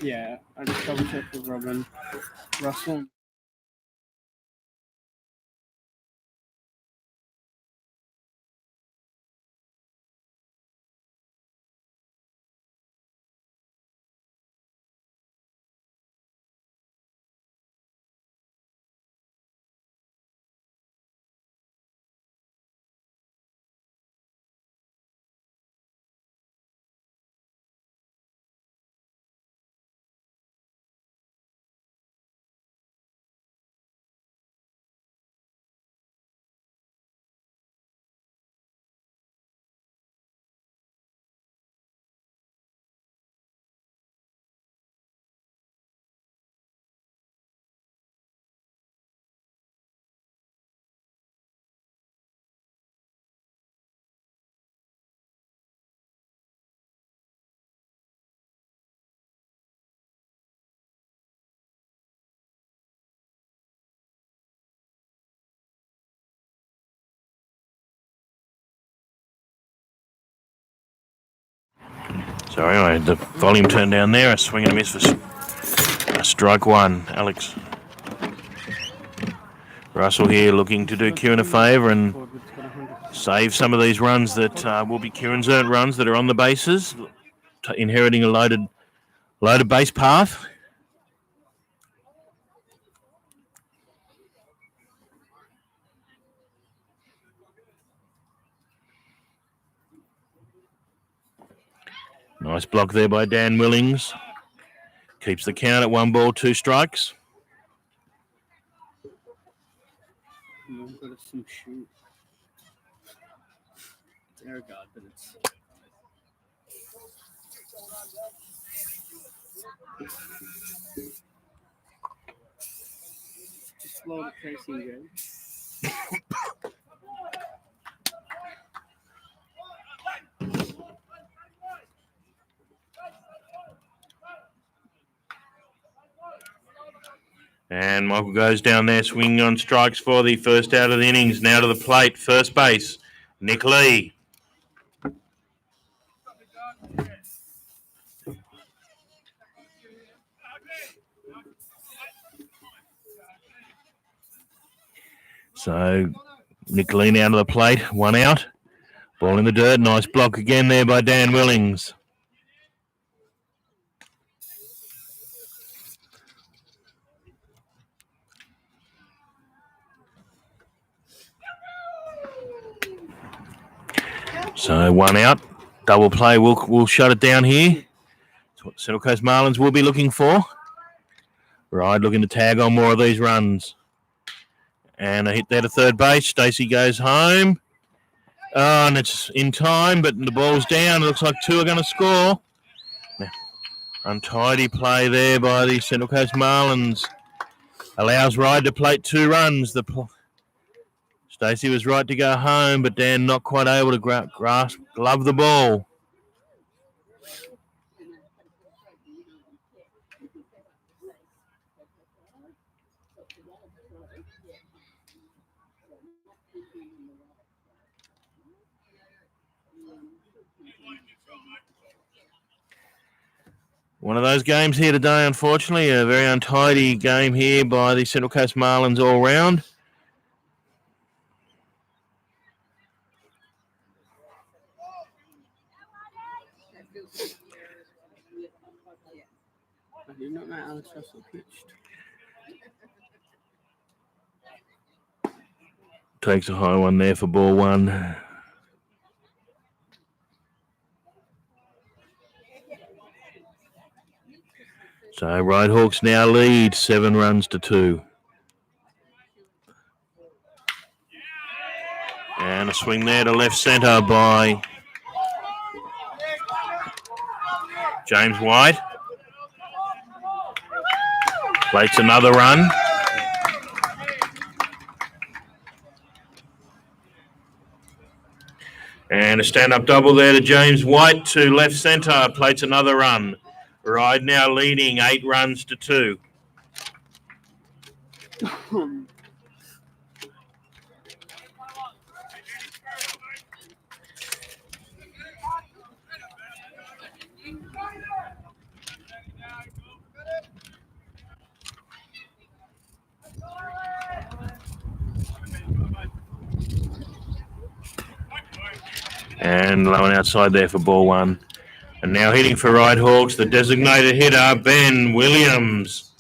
Yeah, I just double checked with Robin. Russell So anyway, the volume turned down there. A swing and a miss for strike one. Alex Russell here looking to do Kieran a favour and save some of these runs that will be Kieran's earned runs that are on the bases, inheriting a loaded base path. Nice block there by Dan Willings. Keeps the count at 1 ball, 2 strikes. I've got some shoot. It's air guard, but it's. Just slow the pacing, Jay. And Michael goes down there, swinging on strikes for the first out of the innings. Now to the plate, first base, Nick Lee. So Nick Lee now to the plate, 1 out. Ball in the dirt, nice block again there by Dan Willings. So 1 out, double play. We'll shut it down here. That's what the Central Coast Marlins will be looking for. Ryde looking to tag on more of these runs. And a hit there to third base. Stacey goes home. Oh, and it's in time, but the ball's down. It looks like 2 are going to score. Now, untidy play there by the Central Coast Marlins. Allows Ryde to plate 2 runs. Stacey was right to go home, but Dan not quite able to glove the ball. One of those games here today, unfortunately. A very untidy game here by the Central Coast Marlins all round. I did not know Alex Russell pitched. Takes a high one there for ball 1. So Ryde Hawks now lead 7 runs to 2. And a swing there to left centre by James White. Plates another run. And a stand-up double there to James White to left centre. Plates another run. Ryde now leading 8 runs to 2. And low and outside there for ball 1. And now hitting for Ryde Hawks, the designated hitter, Ben Williams.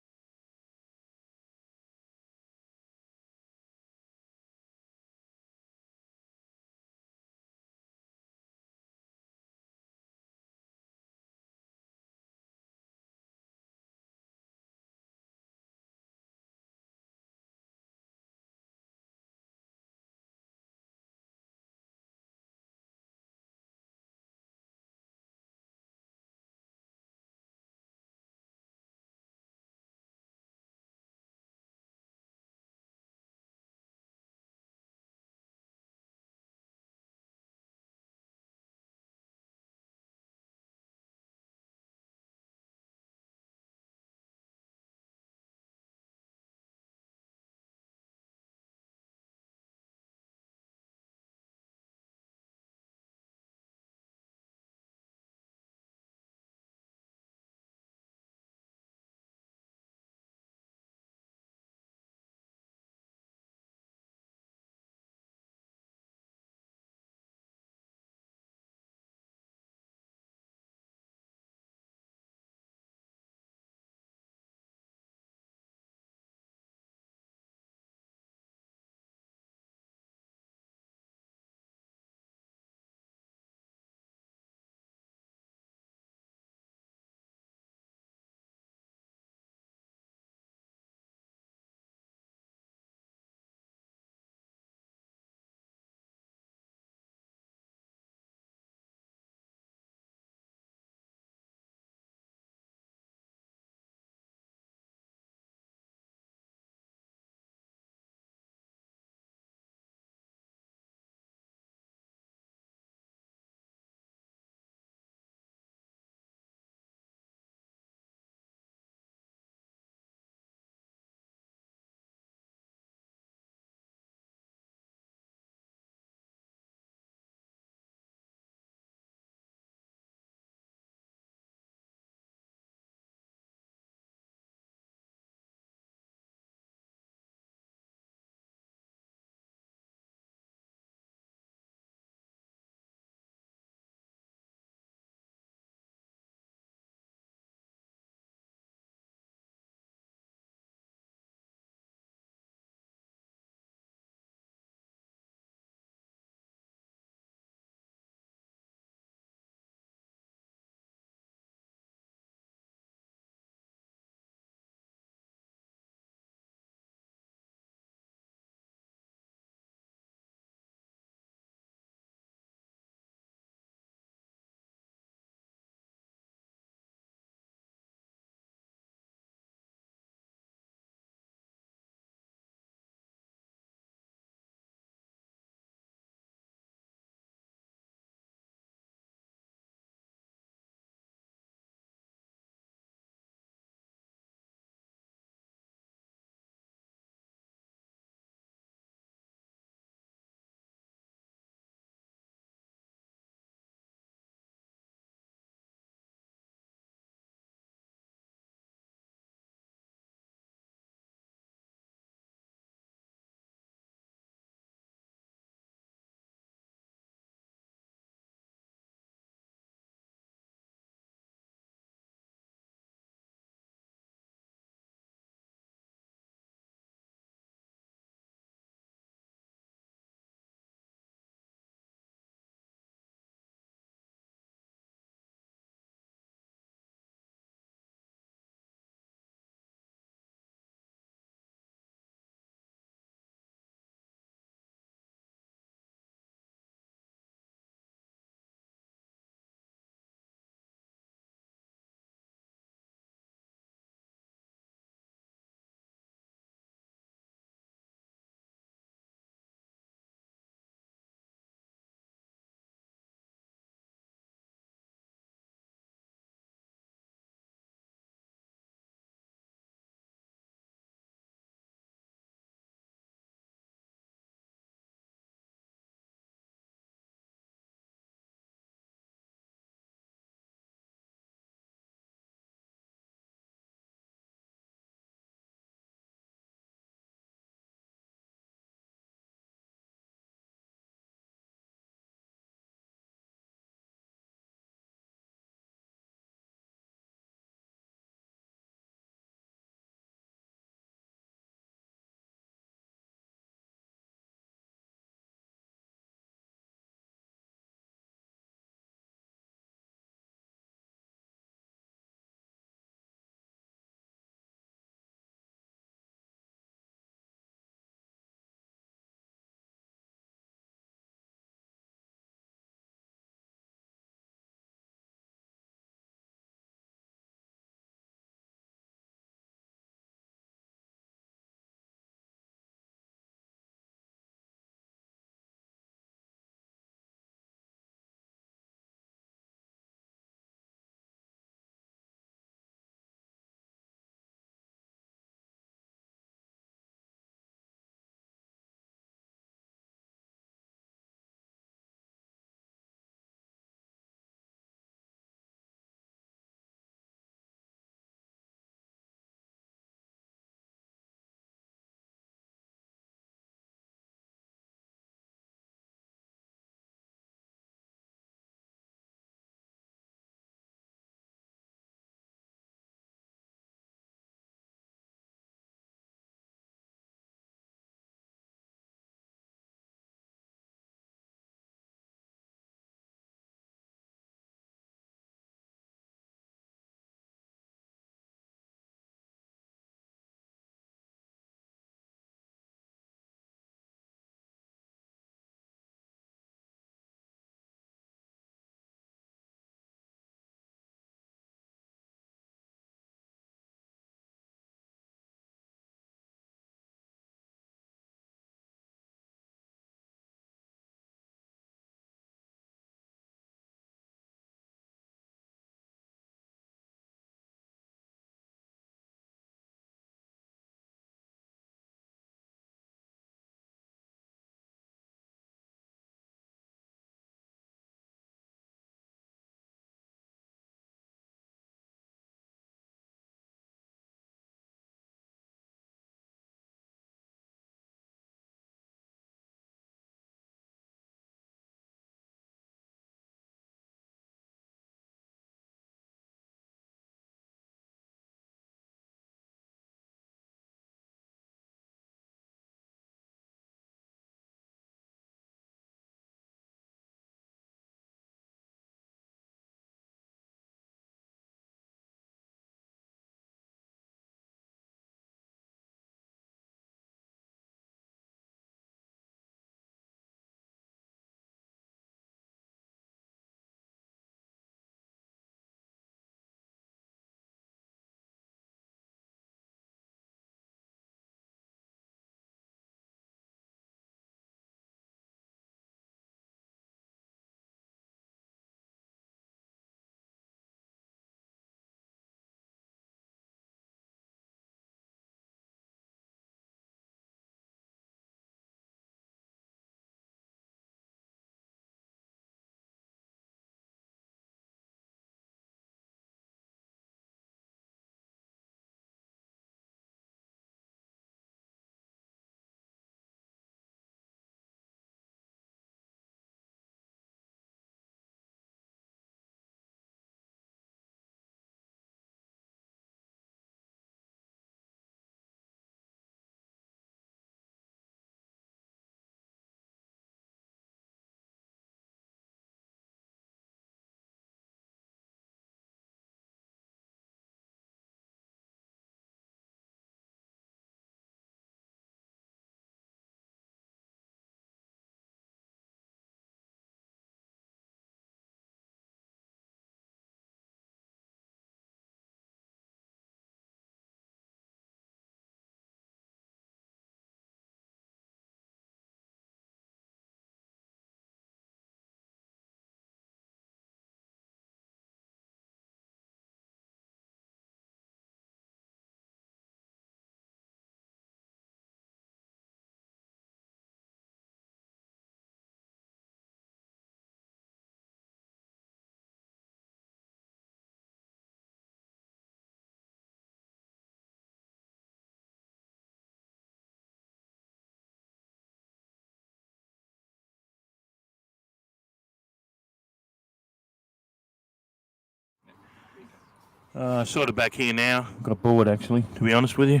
Sort of back here now. Got bored, actually, to be honest with you.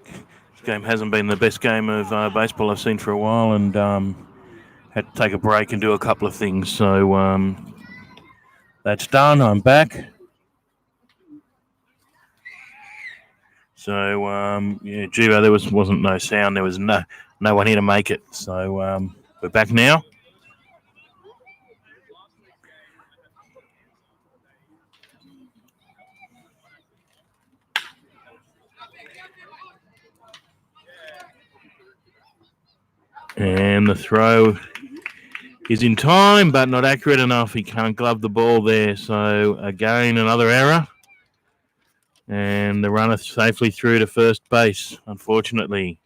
This game hasn't been the best game of baseball I've seen for a while, and had to take a break and do a couple of things. So that's done. I'm back. So yeah, Givo, there wasn't no sound. There was no one here to make it. So we're back now. And the throw is in time, but not accurate enough. He can't glove the ball there. So again, another error. And the runner safely through to first base, unfortunately.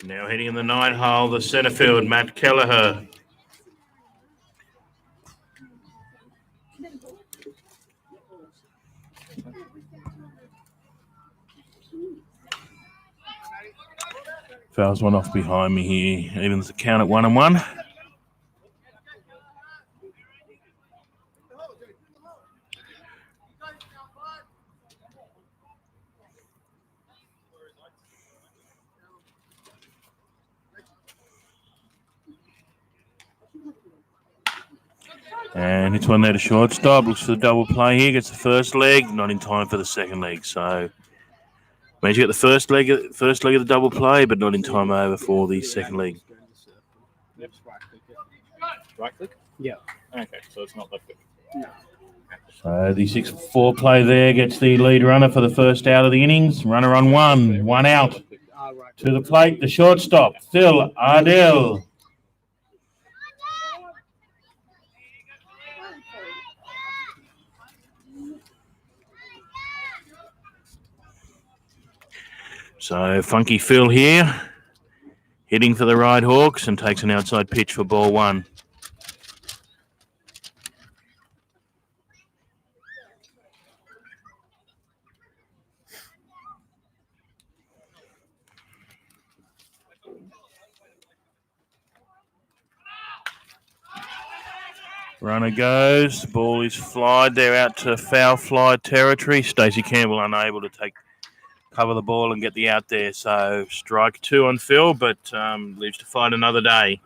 Now hitting in the 9 hole, the centre field, Matt Kelleher. Fouls one off behind me here. Evens the count at 1-1. And hits one there to shortstop. Looks for the double play here. Gets the first leg. Not in time for the second leg. So managed to get the first leg of the double play, but not in time over for the second leg. Yep. Right click? Yeah. Okay, so it's not left click. No. So the 6-4 play there gets the lead runner for the first out of the innings. Runner on one out. Right. To the plate, the shortstop, Phil Ardell. So Funky Phil here, hitting for the Ryde Hawks and takes an outside pitch for ball one. Runner goes, ball is flied. They're out to foul fly territory. Stacey Campbell unable to cover the ball and get the out there. So strike two on Phil, but lives to fight another day.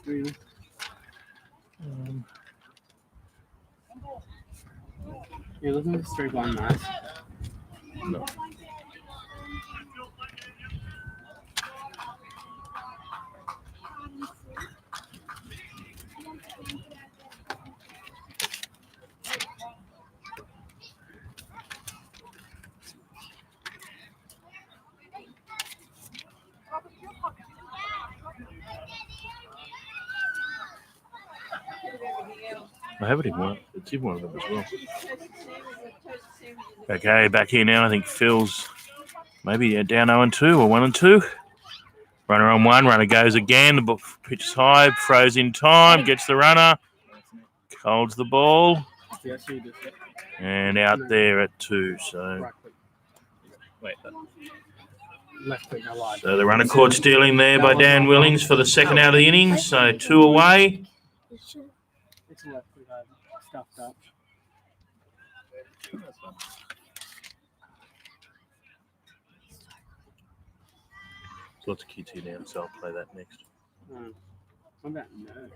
Really? You're looking at the 3-1 match. No. I have it in one. It's in one of them as well. Okay, back here now. I think Phil's maybe down 0-2 or 1-2. Runner on one. Runner goes again. The ball pitches high. Throws in time. Gets the runner. Holds the ball. Yes, you did. And out there at 2. So, Right click. Wait. Left click, I lied. so the runner caught stealing there by Dan Willings for the second out of the innings. So 2 away. It's a left click. I stuffed up. There's lots of kids here now, so I'll play that next. What about no?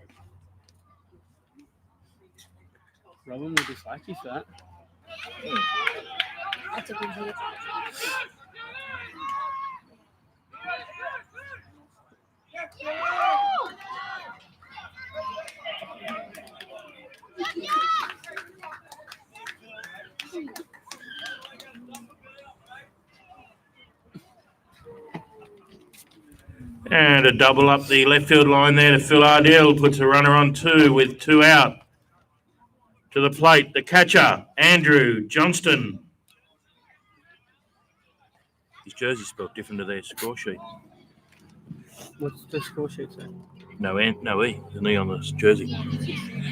Robin will dislike you for that. That's a good hit. And a double up the left field line there to Phil Ardell. Puts a runner on 2 with 2 out. To the plate, the catcher, Andrew Johnston. His jersey's spelled different to their score sheet. What's the score sheet say? No E. There's an E on the jersey.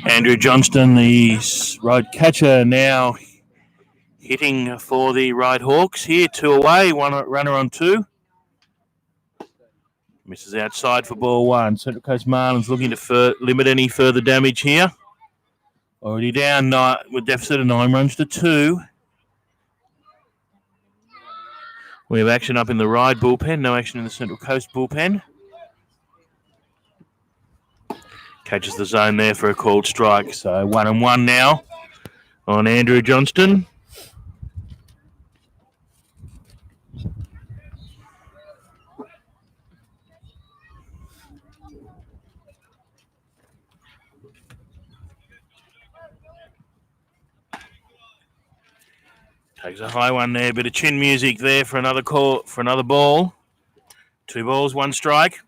Andrew Johnston, the Ryde catcher, now hitting for the Ryde Hawks here. 2 away, one runner on 2. Misses outside for ball 1. Central Coast Marlins looking to limit any further damage here. Already down with deficit of 9 runs to 2. We have action up in the Ryde bullpen, no action in the Central Coast bullpen. Catches the zone there for a called strike. So 1-1 now on Andrew Johnston. Takes a high one there, bit of chin music there for another call, for another ball. 2 balls, 1 strike.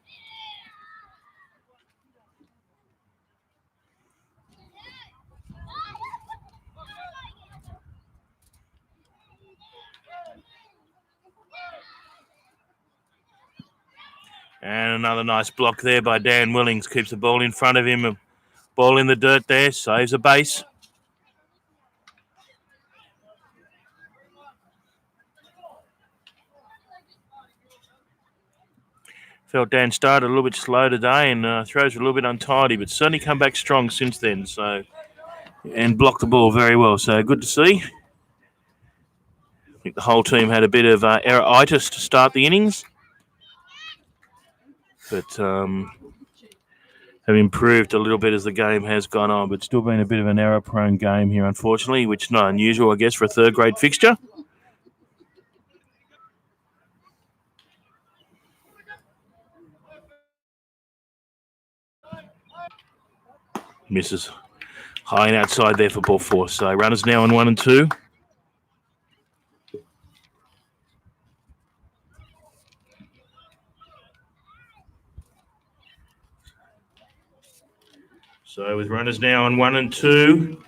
And another nice block there by Dan Willings. Keeps the ball in front of him. A ball in the dirt there, saves a base. Felt Dan started a little bit slow today and throws a little bit untidy, but certainly come back strong since then. So, and blocked the ball very well. So good to see. I think the whole team had a bit of error-itis to start the innings, but have improved a little bit as the game has gone on. But still been a bit of an error-prone game here, unfortunately, which is not unusual, I guess, for a third-grade fixture. Misses high and outside there for ball 4. So runners now on 1 and 2. So with runners now on 1 and 2,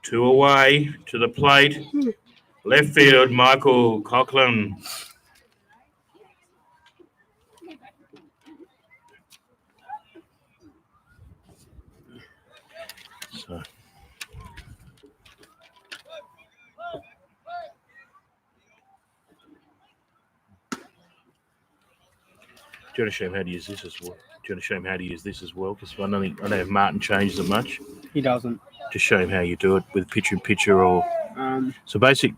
2 away to the plate. Left field, Michael Coughlin. So. Do you want to show him how to use this as well? Do you want to show him how to use this as well? Because I don't know if Martin changes it much. He doesn't. Just show him how you do it with picture-in-picture or... So basic...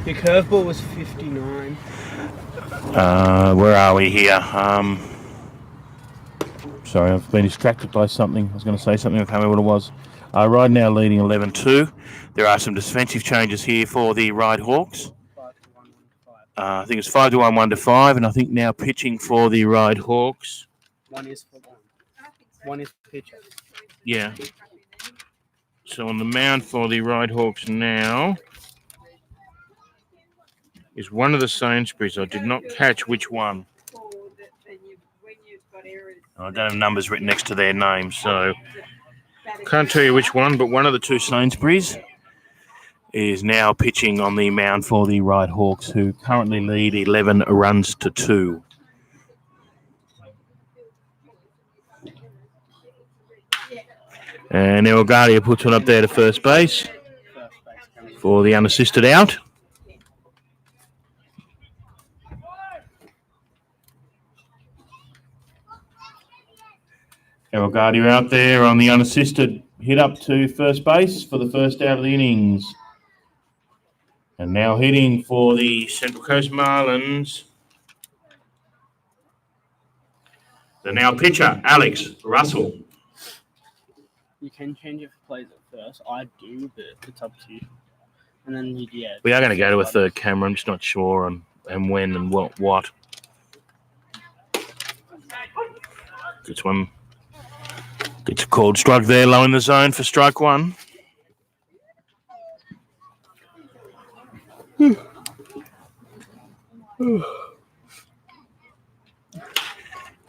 Your curveball was 59. Where are we here? Sorry, I've been distracted by something. I was going to say something. I can't remember what it was. Ryde now leading 11-2. There are some defensive changes here for the Ryde Hawks. 5 to 1, 1 to 5. I think it's 5 to 1, 1 to 5, and I think now pitching for the Ryde Hawks. One is for one. One is pitcher. Yeah. So on the mound for the Ryde Hawks now is one of the Sainsbury's. I did not catch which one. I don't have numbers written next to their names, so can't tell you which one, but one of the two Sainsbury's is now pitching on the mound for the Ryde Hawks, who currently lead 11 runs to 2. And Elgadia puts one up there to first base for the unassisted out. Elgadia out there on the unassisted hit up to first base for the first out of the innings. And now hitting for the Central Coast Marlins. The now pitcher, Alex Russell. You can change it for plays at first. I do, but it's up to you. And then We are going to go to a third camera. I'm just not sure on and when and what. Gets one. Gets a called strike there, low in the zone for strike one.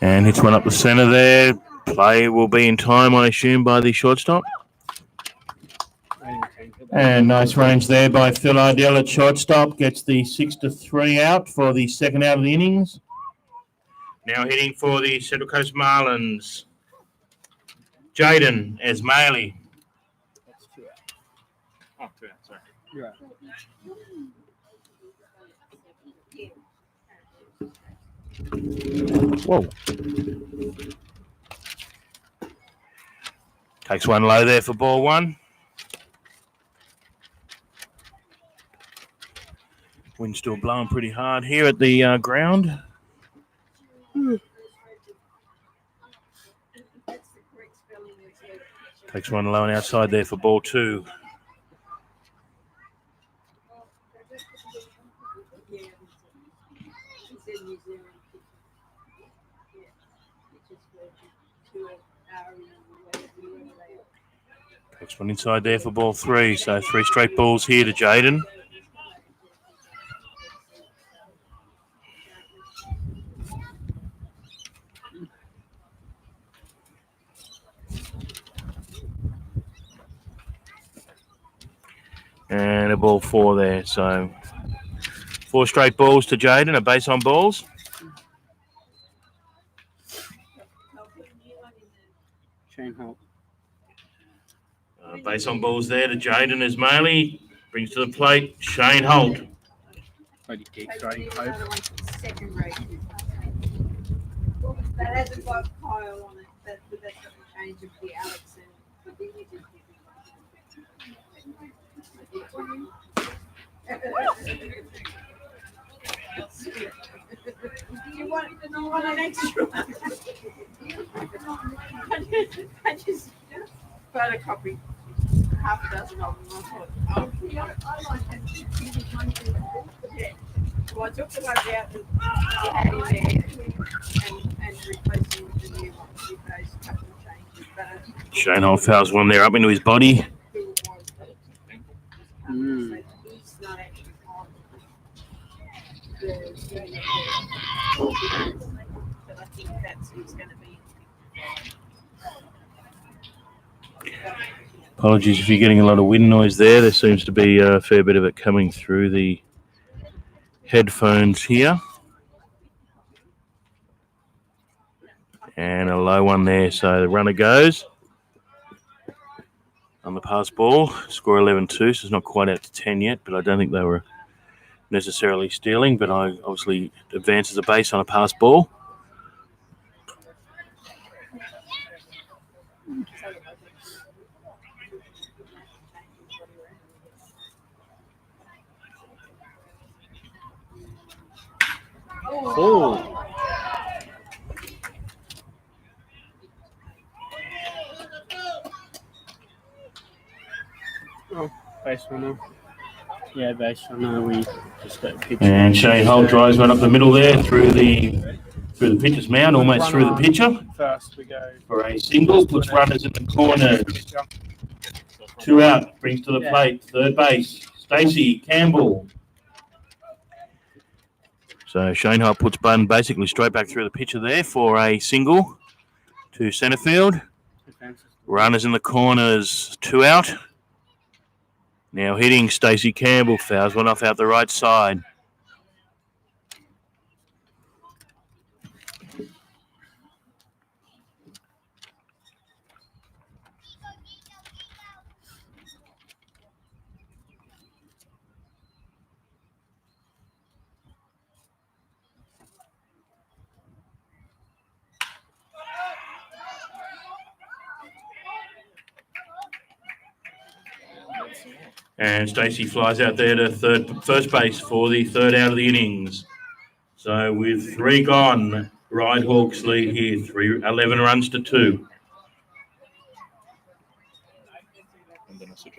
And hits one up the centre there. Play will be in time, I assume, by the shortstop. And nice range there by Phil Ardell at shortstop. Gets the 6-3 out for the second out of the innings. Now hitting for the Central Coast Marlins, Jaden Esmaili. That's 2 out. Oh, 2 out, sorry. You're right. Whoa. Takes one low there for ball one. Wind's still blowing pretty hard here at the ground. Takes one low and outside there for ball two. Takes one inside there for ball three. So 3 straight balls here to Jaden. And a ball 4 there. So 4 straight balls to Jaden, a base on balls. Shane Holt. Base on balls there to Jaden Ismaili. Brings to the plate Shane Holt. Already keeps riding Hope. That hasn't got Kyle on it. That's the change of the Alex and you want an extra one? I just photocopied half a dozen of them. I thought, yeah. Well, I took the ones out that had in there and replaced them with the new ones with those couple of changes. But Shane Holt fouls one there up into his body. he's not actually on but I think that's who's going to be. Apologies if you're getting a lot of wind noise there. There seems to be a fair bit of it coming through the headphones here. And a low one there. So the runner goes on the pass ball. Score 11-2, so it's not quite out to 10 yet, but I don't think they were necessarily stealing, but I obviously advances a base on a pass ball. Full. Oh, base runner. Yeah, base runner. We just got a picture. And Shane Holt drives one up the middle there through the pitcher's mound, almost through the pitcher. First we go. For a single, puts runners in the corners. 2 out, brings to the plate, third base, Stacey Campbell. So Shane Holt puts Bun basically straight back through the pitcher there for a single to centre field. Runners in the corners, 2 out. Now hitting Stacey Campbell, fouls one off out the right side. And Stacey flies out there to first base for the third out of the innings. So with 3 gone, Ryde Hawks lead here, 11 runs to 2. And then a switch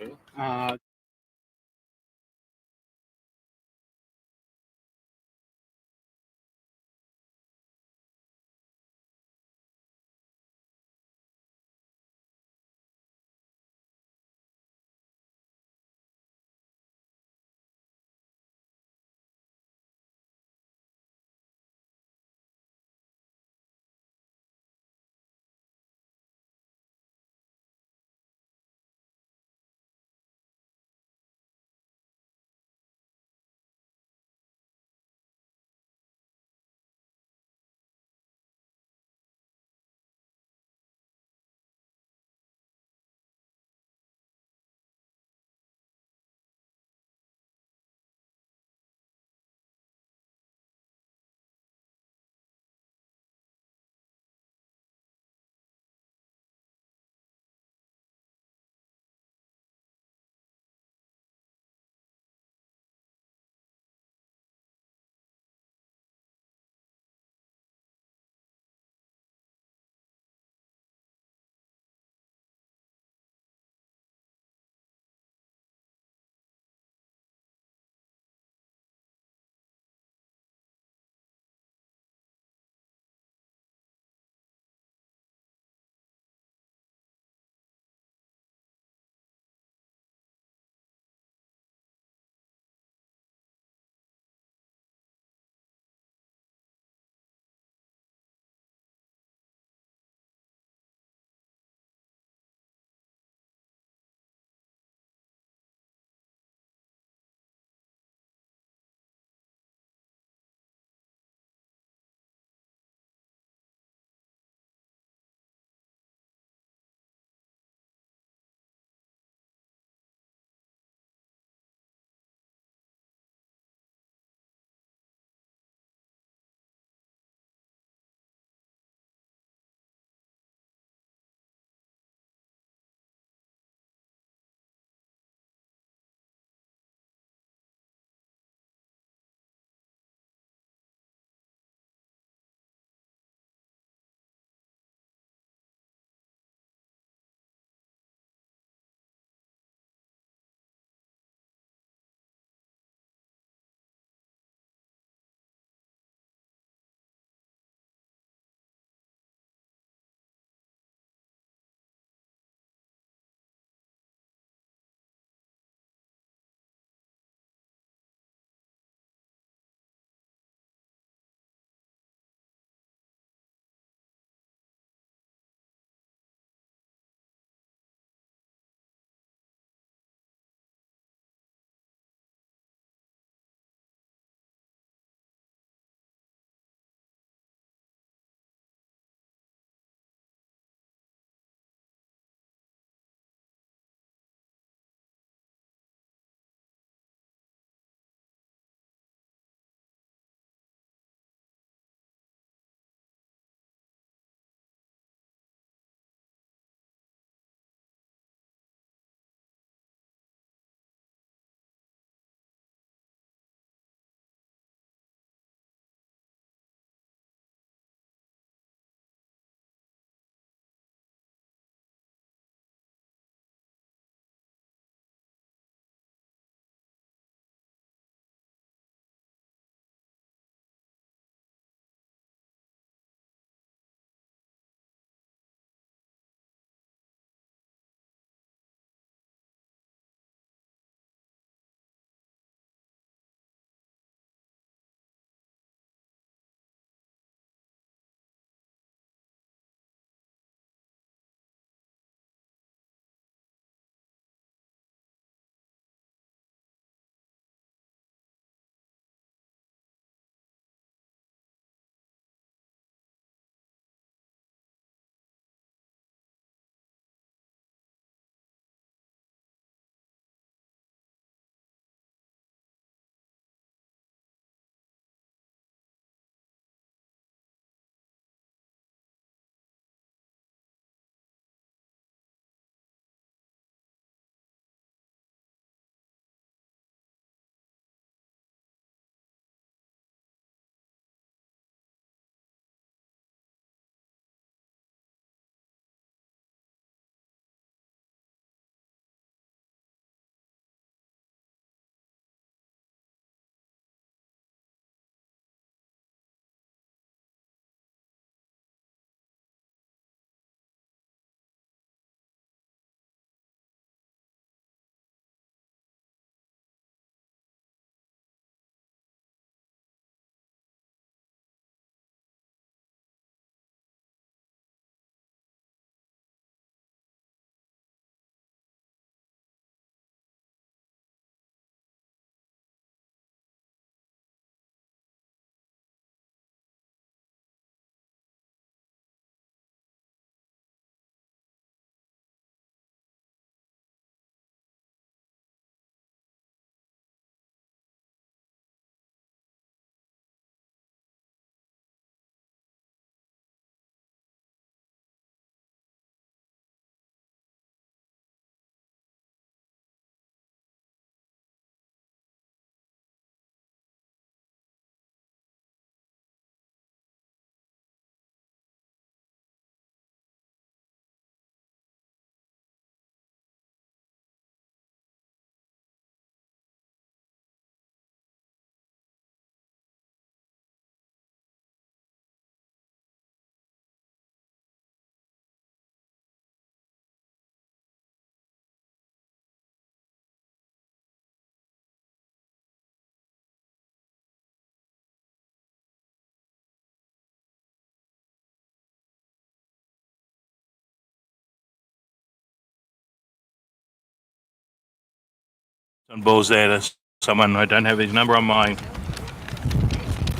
Some balls there to someone. I don't have his number on my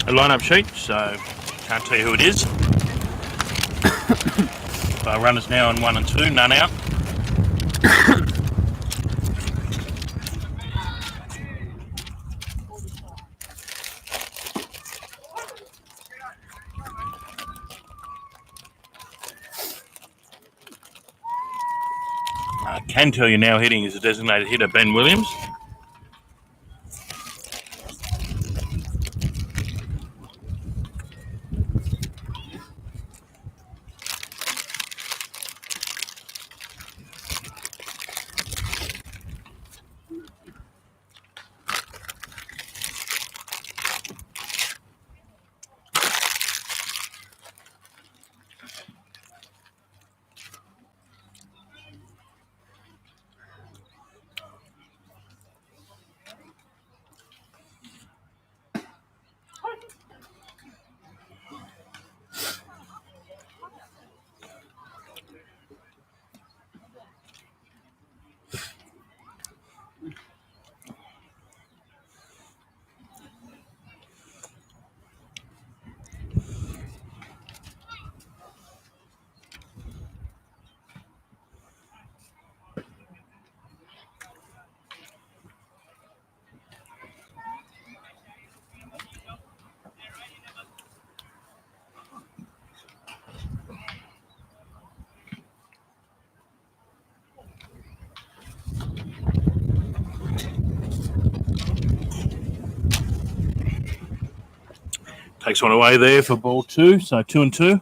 lineup sheet, so can't tell you who it is. Our runners now on 1 and 2, none out. I can tell you now hitting is a designated hitter, Ben Williams. Takes one away there for ball 2, so 2 and 2.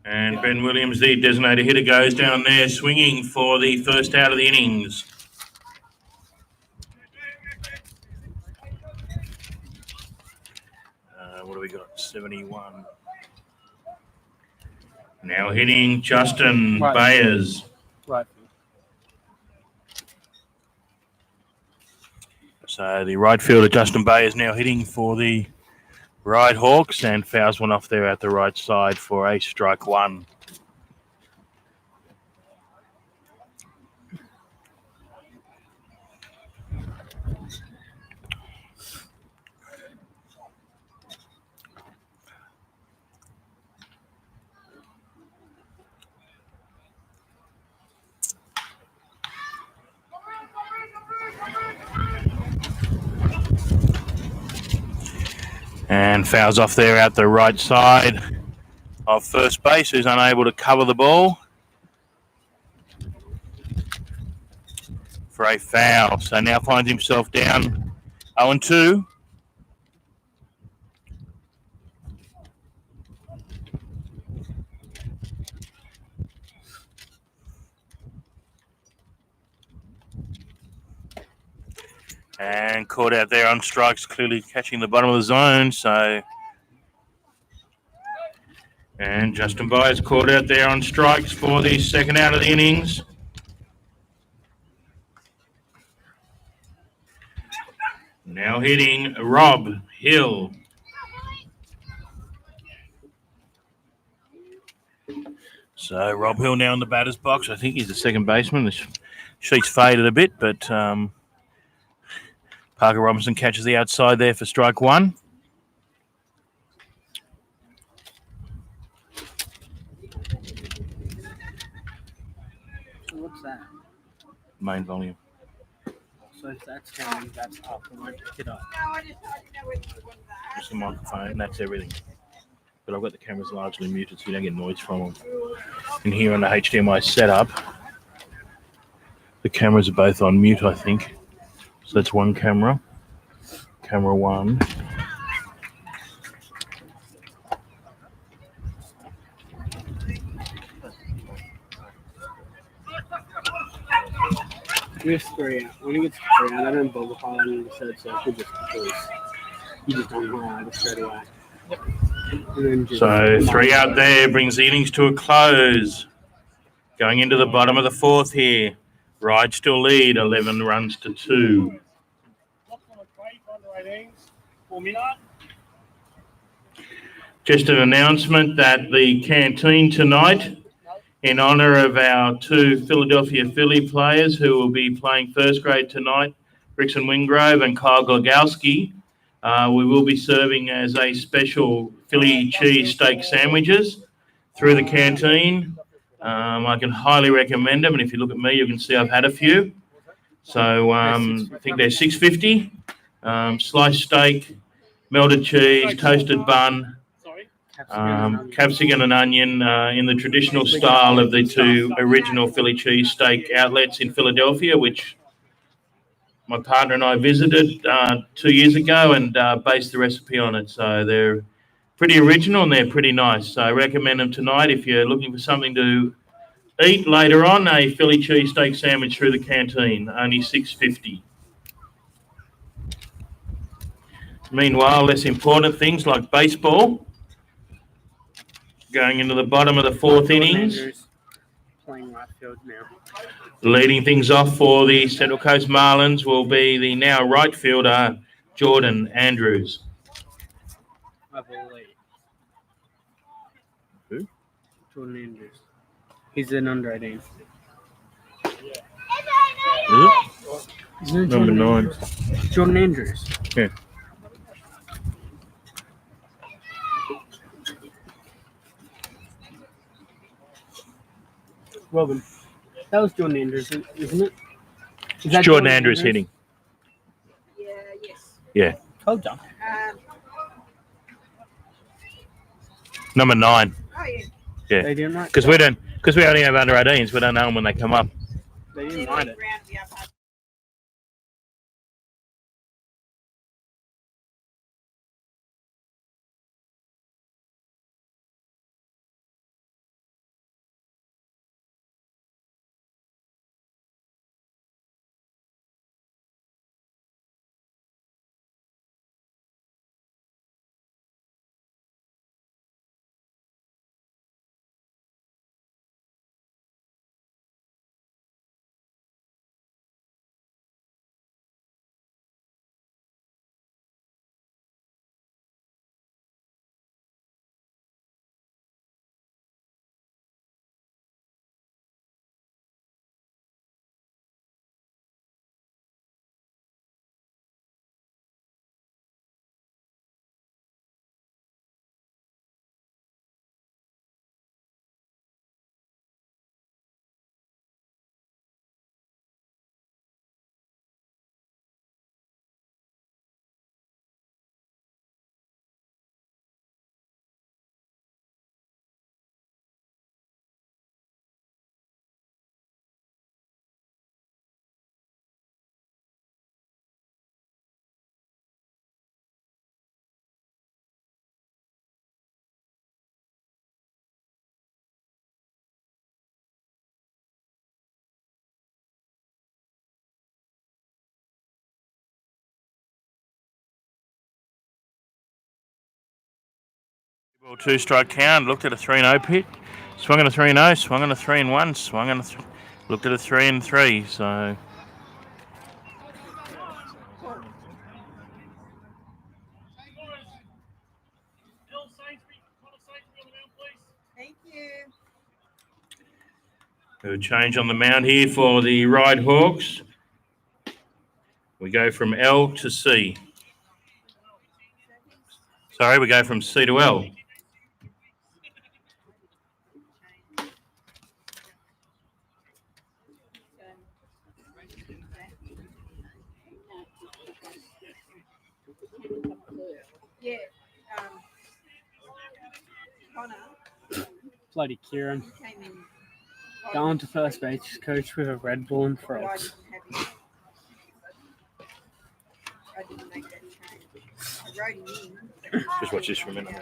And Ben Williams, the designated hitter, goes down there swinging for the first out of the innings. What do we got? 71. Now hitting Justin Bayers. Right. So the right fielder, Justin Bayers, now hitting for the Ryde Hawks, and fouls one off there at the right side for a strike 1. And fouls off there at the right side of first base, who's unable to cover the ball for a foul. So now finds himself down 0 and 2. And caught out there on strikes, clearly catching the bottom of the zone. So, and Justin Byers caught out there on strikes for the second out of the innings. Now hitting Rob Hill. So Rob Hill now in the batter's box. I think he's the second baseman. The sheet's faded a bit, but Parker Robinson catches the outside there for strike 1. What's that? Main volume. So if that's down, that's up. I won't pick it up. No, I just thought, you know, when you want that. Just the microphone, that's everything. But I've got the cameras largely muted so you don't get noise from them. And here on the HDMI setup, the cameras are both on mute, I think. So that's one camera. Camera 1. Miss 3 out. When he gets 3 out, I don't bother highlighting the third circle just because You just don't know either straight away. And then just So 3 out there brings the innings to a close. Going into the bottom of the 4th here. Ryde still lead, 11 runs to 2. Just an announcement that the canteen tonight, in honour of our 2 Philadelphia Philly players who will be playing first grade tonight, Rickson Wingrove and Kyle Glogowski, we will be serving as a special Philly cheese steak sandwiches through the canteen. I can highly recommend them, and if you look at me, you can see I've had a few. So I think they're $6.50. Sliced steak, melted cheese, toasted bun, capsicum and onion in the traditional style of the 2 original Philly cheese steak outlets in Philadelphia, which my partner and I visited 2 years ago and based the recipe on it. So they're pretty original and they're pretty nice. So I recommend them tonight if you're looking for something to eat later on. A Philly cheesesteak sandwich through the canteen, only $6.50. Meanwhile, less important things like baseball. Going into the bottom of the 4th innings. Playing right field now. Leading things off for the Central Coast Marlins will be the now right fielder, Jordan Andrews. I believe. Who? Jordan Andrews. He's an under 18. Isn't it Number 9. Jordan Andrews. Yeah. Robin. That was Jordan Andrews, isn't it? Is It's Jordan Andrews hitting. Yeah, yes. Yeah. Told ya. Number 9. Oh, yeah. Yeah. They didn't write Because we only have under 18s. We don't know them when they come up. They They didn't went write it. round the upper. Ball 2-strike count. Looked at a 3-0 pitch. Swung on a 3-0. Swung on a 3-1. Swung on a. Looked at a 3-3. So. Thank you. A change on the mound here for the Ryde Hawks. We go from L to C. Sorry, we go from C to L. Yeah. Connor Bloody Kieran. came in. Going to first base, coach with a Red Bull and But I frogs. didn't have him. I didn't make that change. I wrote him in. Just watch this for a minute.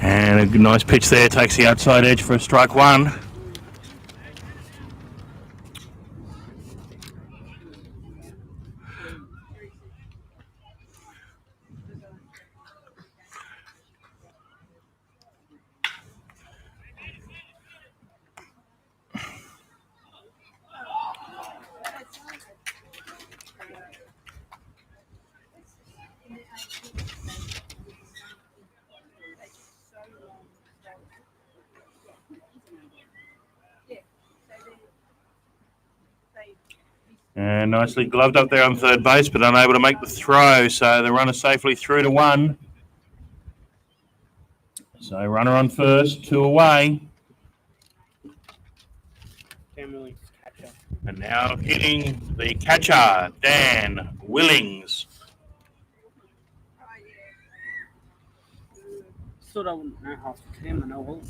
And a nice pitch there, takes the outside edge for a strike one. And nicely gloved up there on third base, but unable to make the throw. So the runner safely through to one. So runner on first, 2 away. Dan Willings, catcher. And now hitting the catcher, Dan Willings. Still I wouldn't know half the team. I know all.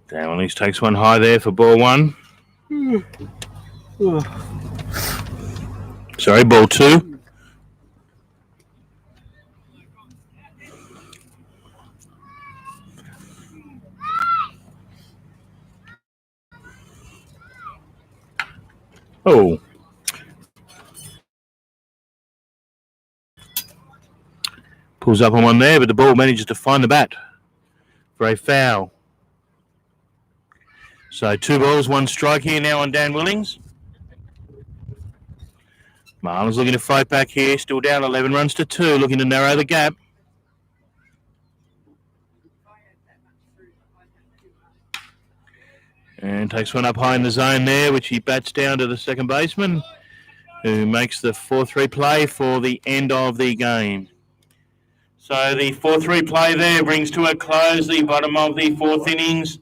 Dan Willings takes one high there for ball one. Sorry, ball two. Oh. Pulls up on one there, but the ball manages to find the bat for a foul. So 2 balls, 1 strike here now on Dan Willings. Marlins looking to fight back here, still down 11 runs to 2, looking to narrow the gap. And takes one up high in the zone there, which he bats down to the second baseman, who makes the 4-3 play for the end of the game. So the 4-3 play there brings to a close the bottom of the 4th innings.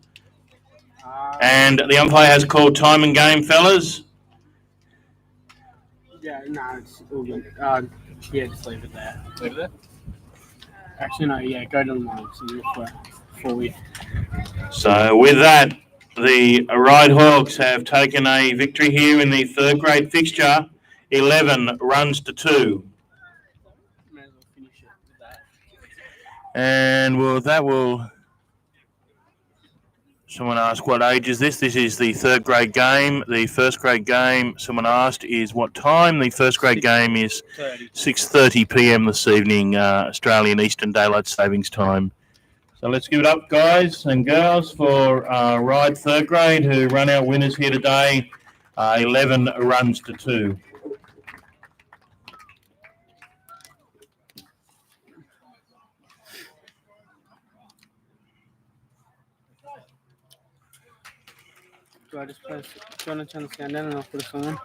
And the umpire has called time and game, fellas. Yeah, no, it's all good. Yeah, just leave it there. Leave it there. Actually, no, yeah, go to the line. So before we. So with that, the Ryde Hawks have taken a victory here in the 3rd grade fixture, 11 runs to 2. May as well finish it with that. And that will. Someone asked, what age is this? This is the 3rd grade game. The 1st grade game, someone asked, is what time? The 1st grade game is 6:30 p.m. this evening, Australian Eastern Daylight Savings Time. So let's give it up, guys and girls, for Ryde 3rd grade, who run our winners here today, 11 runs to 2. Do I just press? Do you want to turn the sound down and I'll put a song on?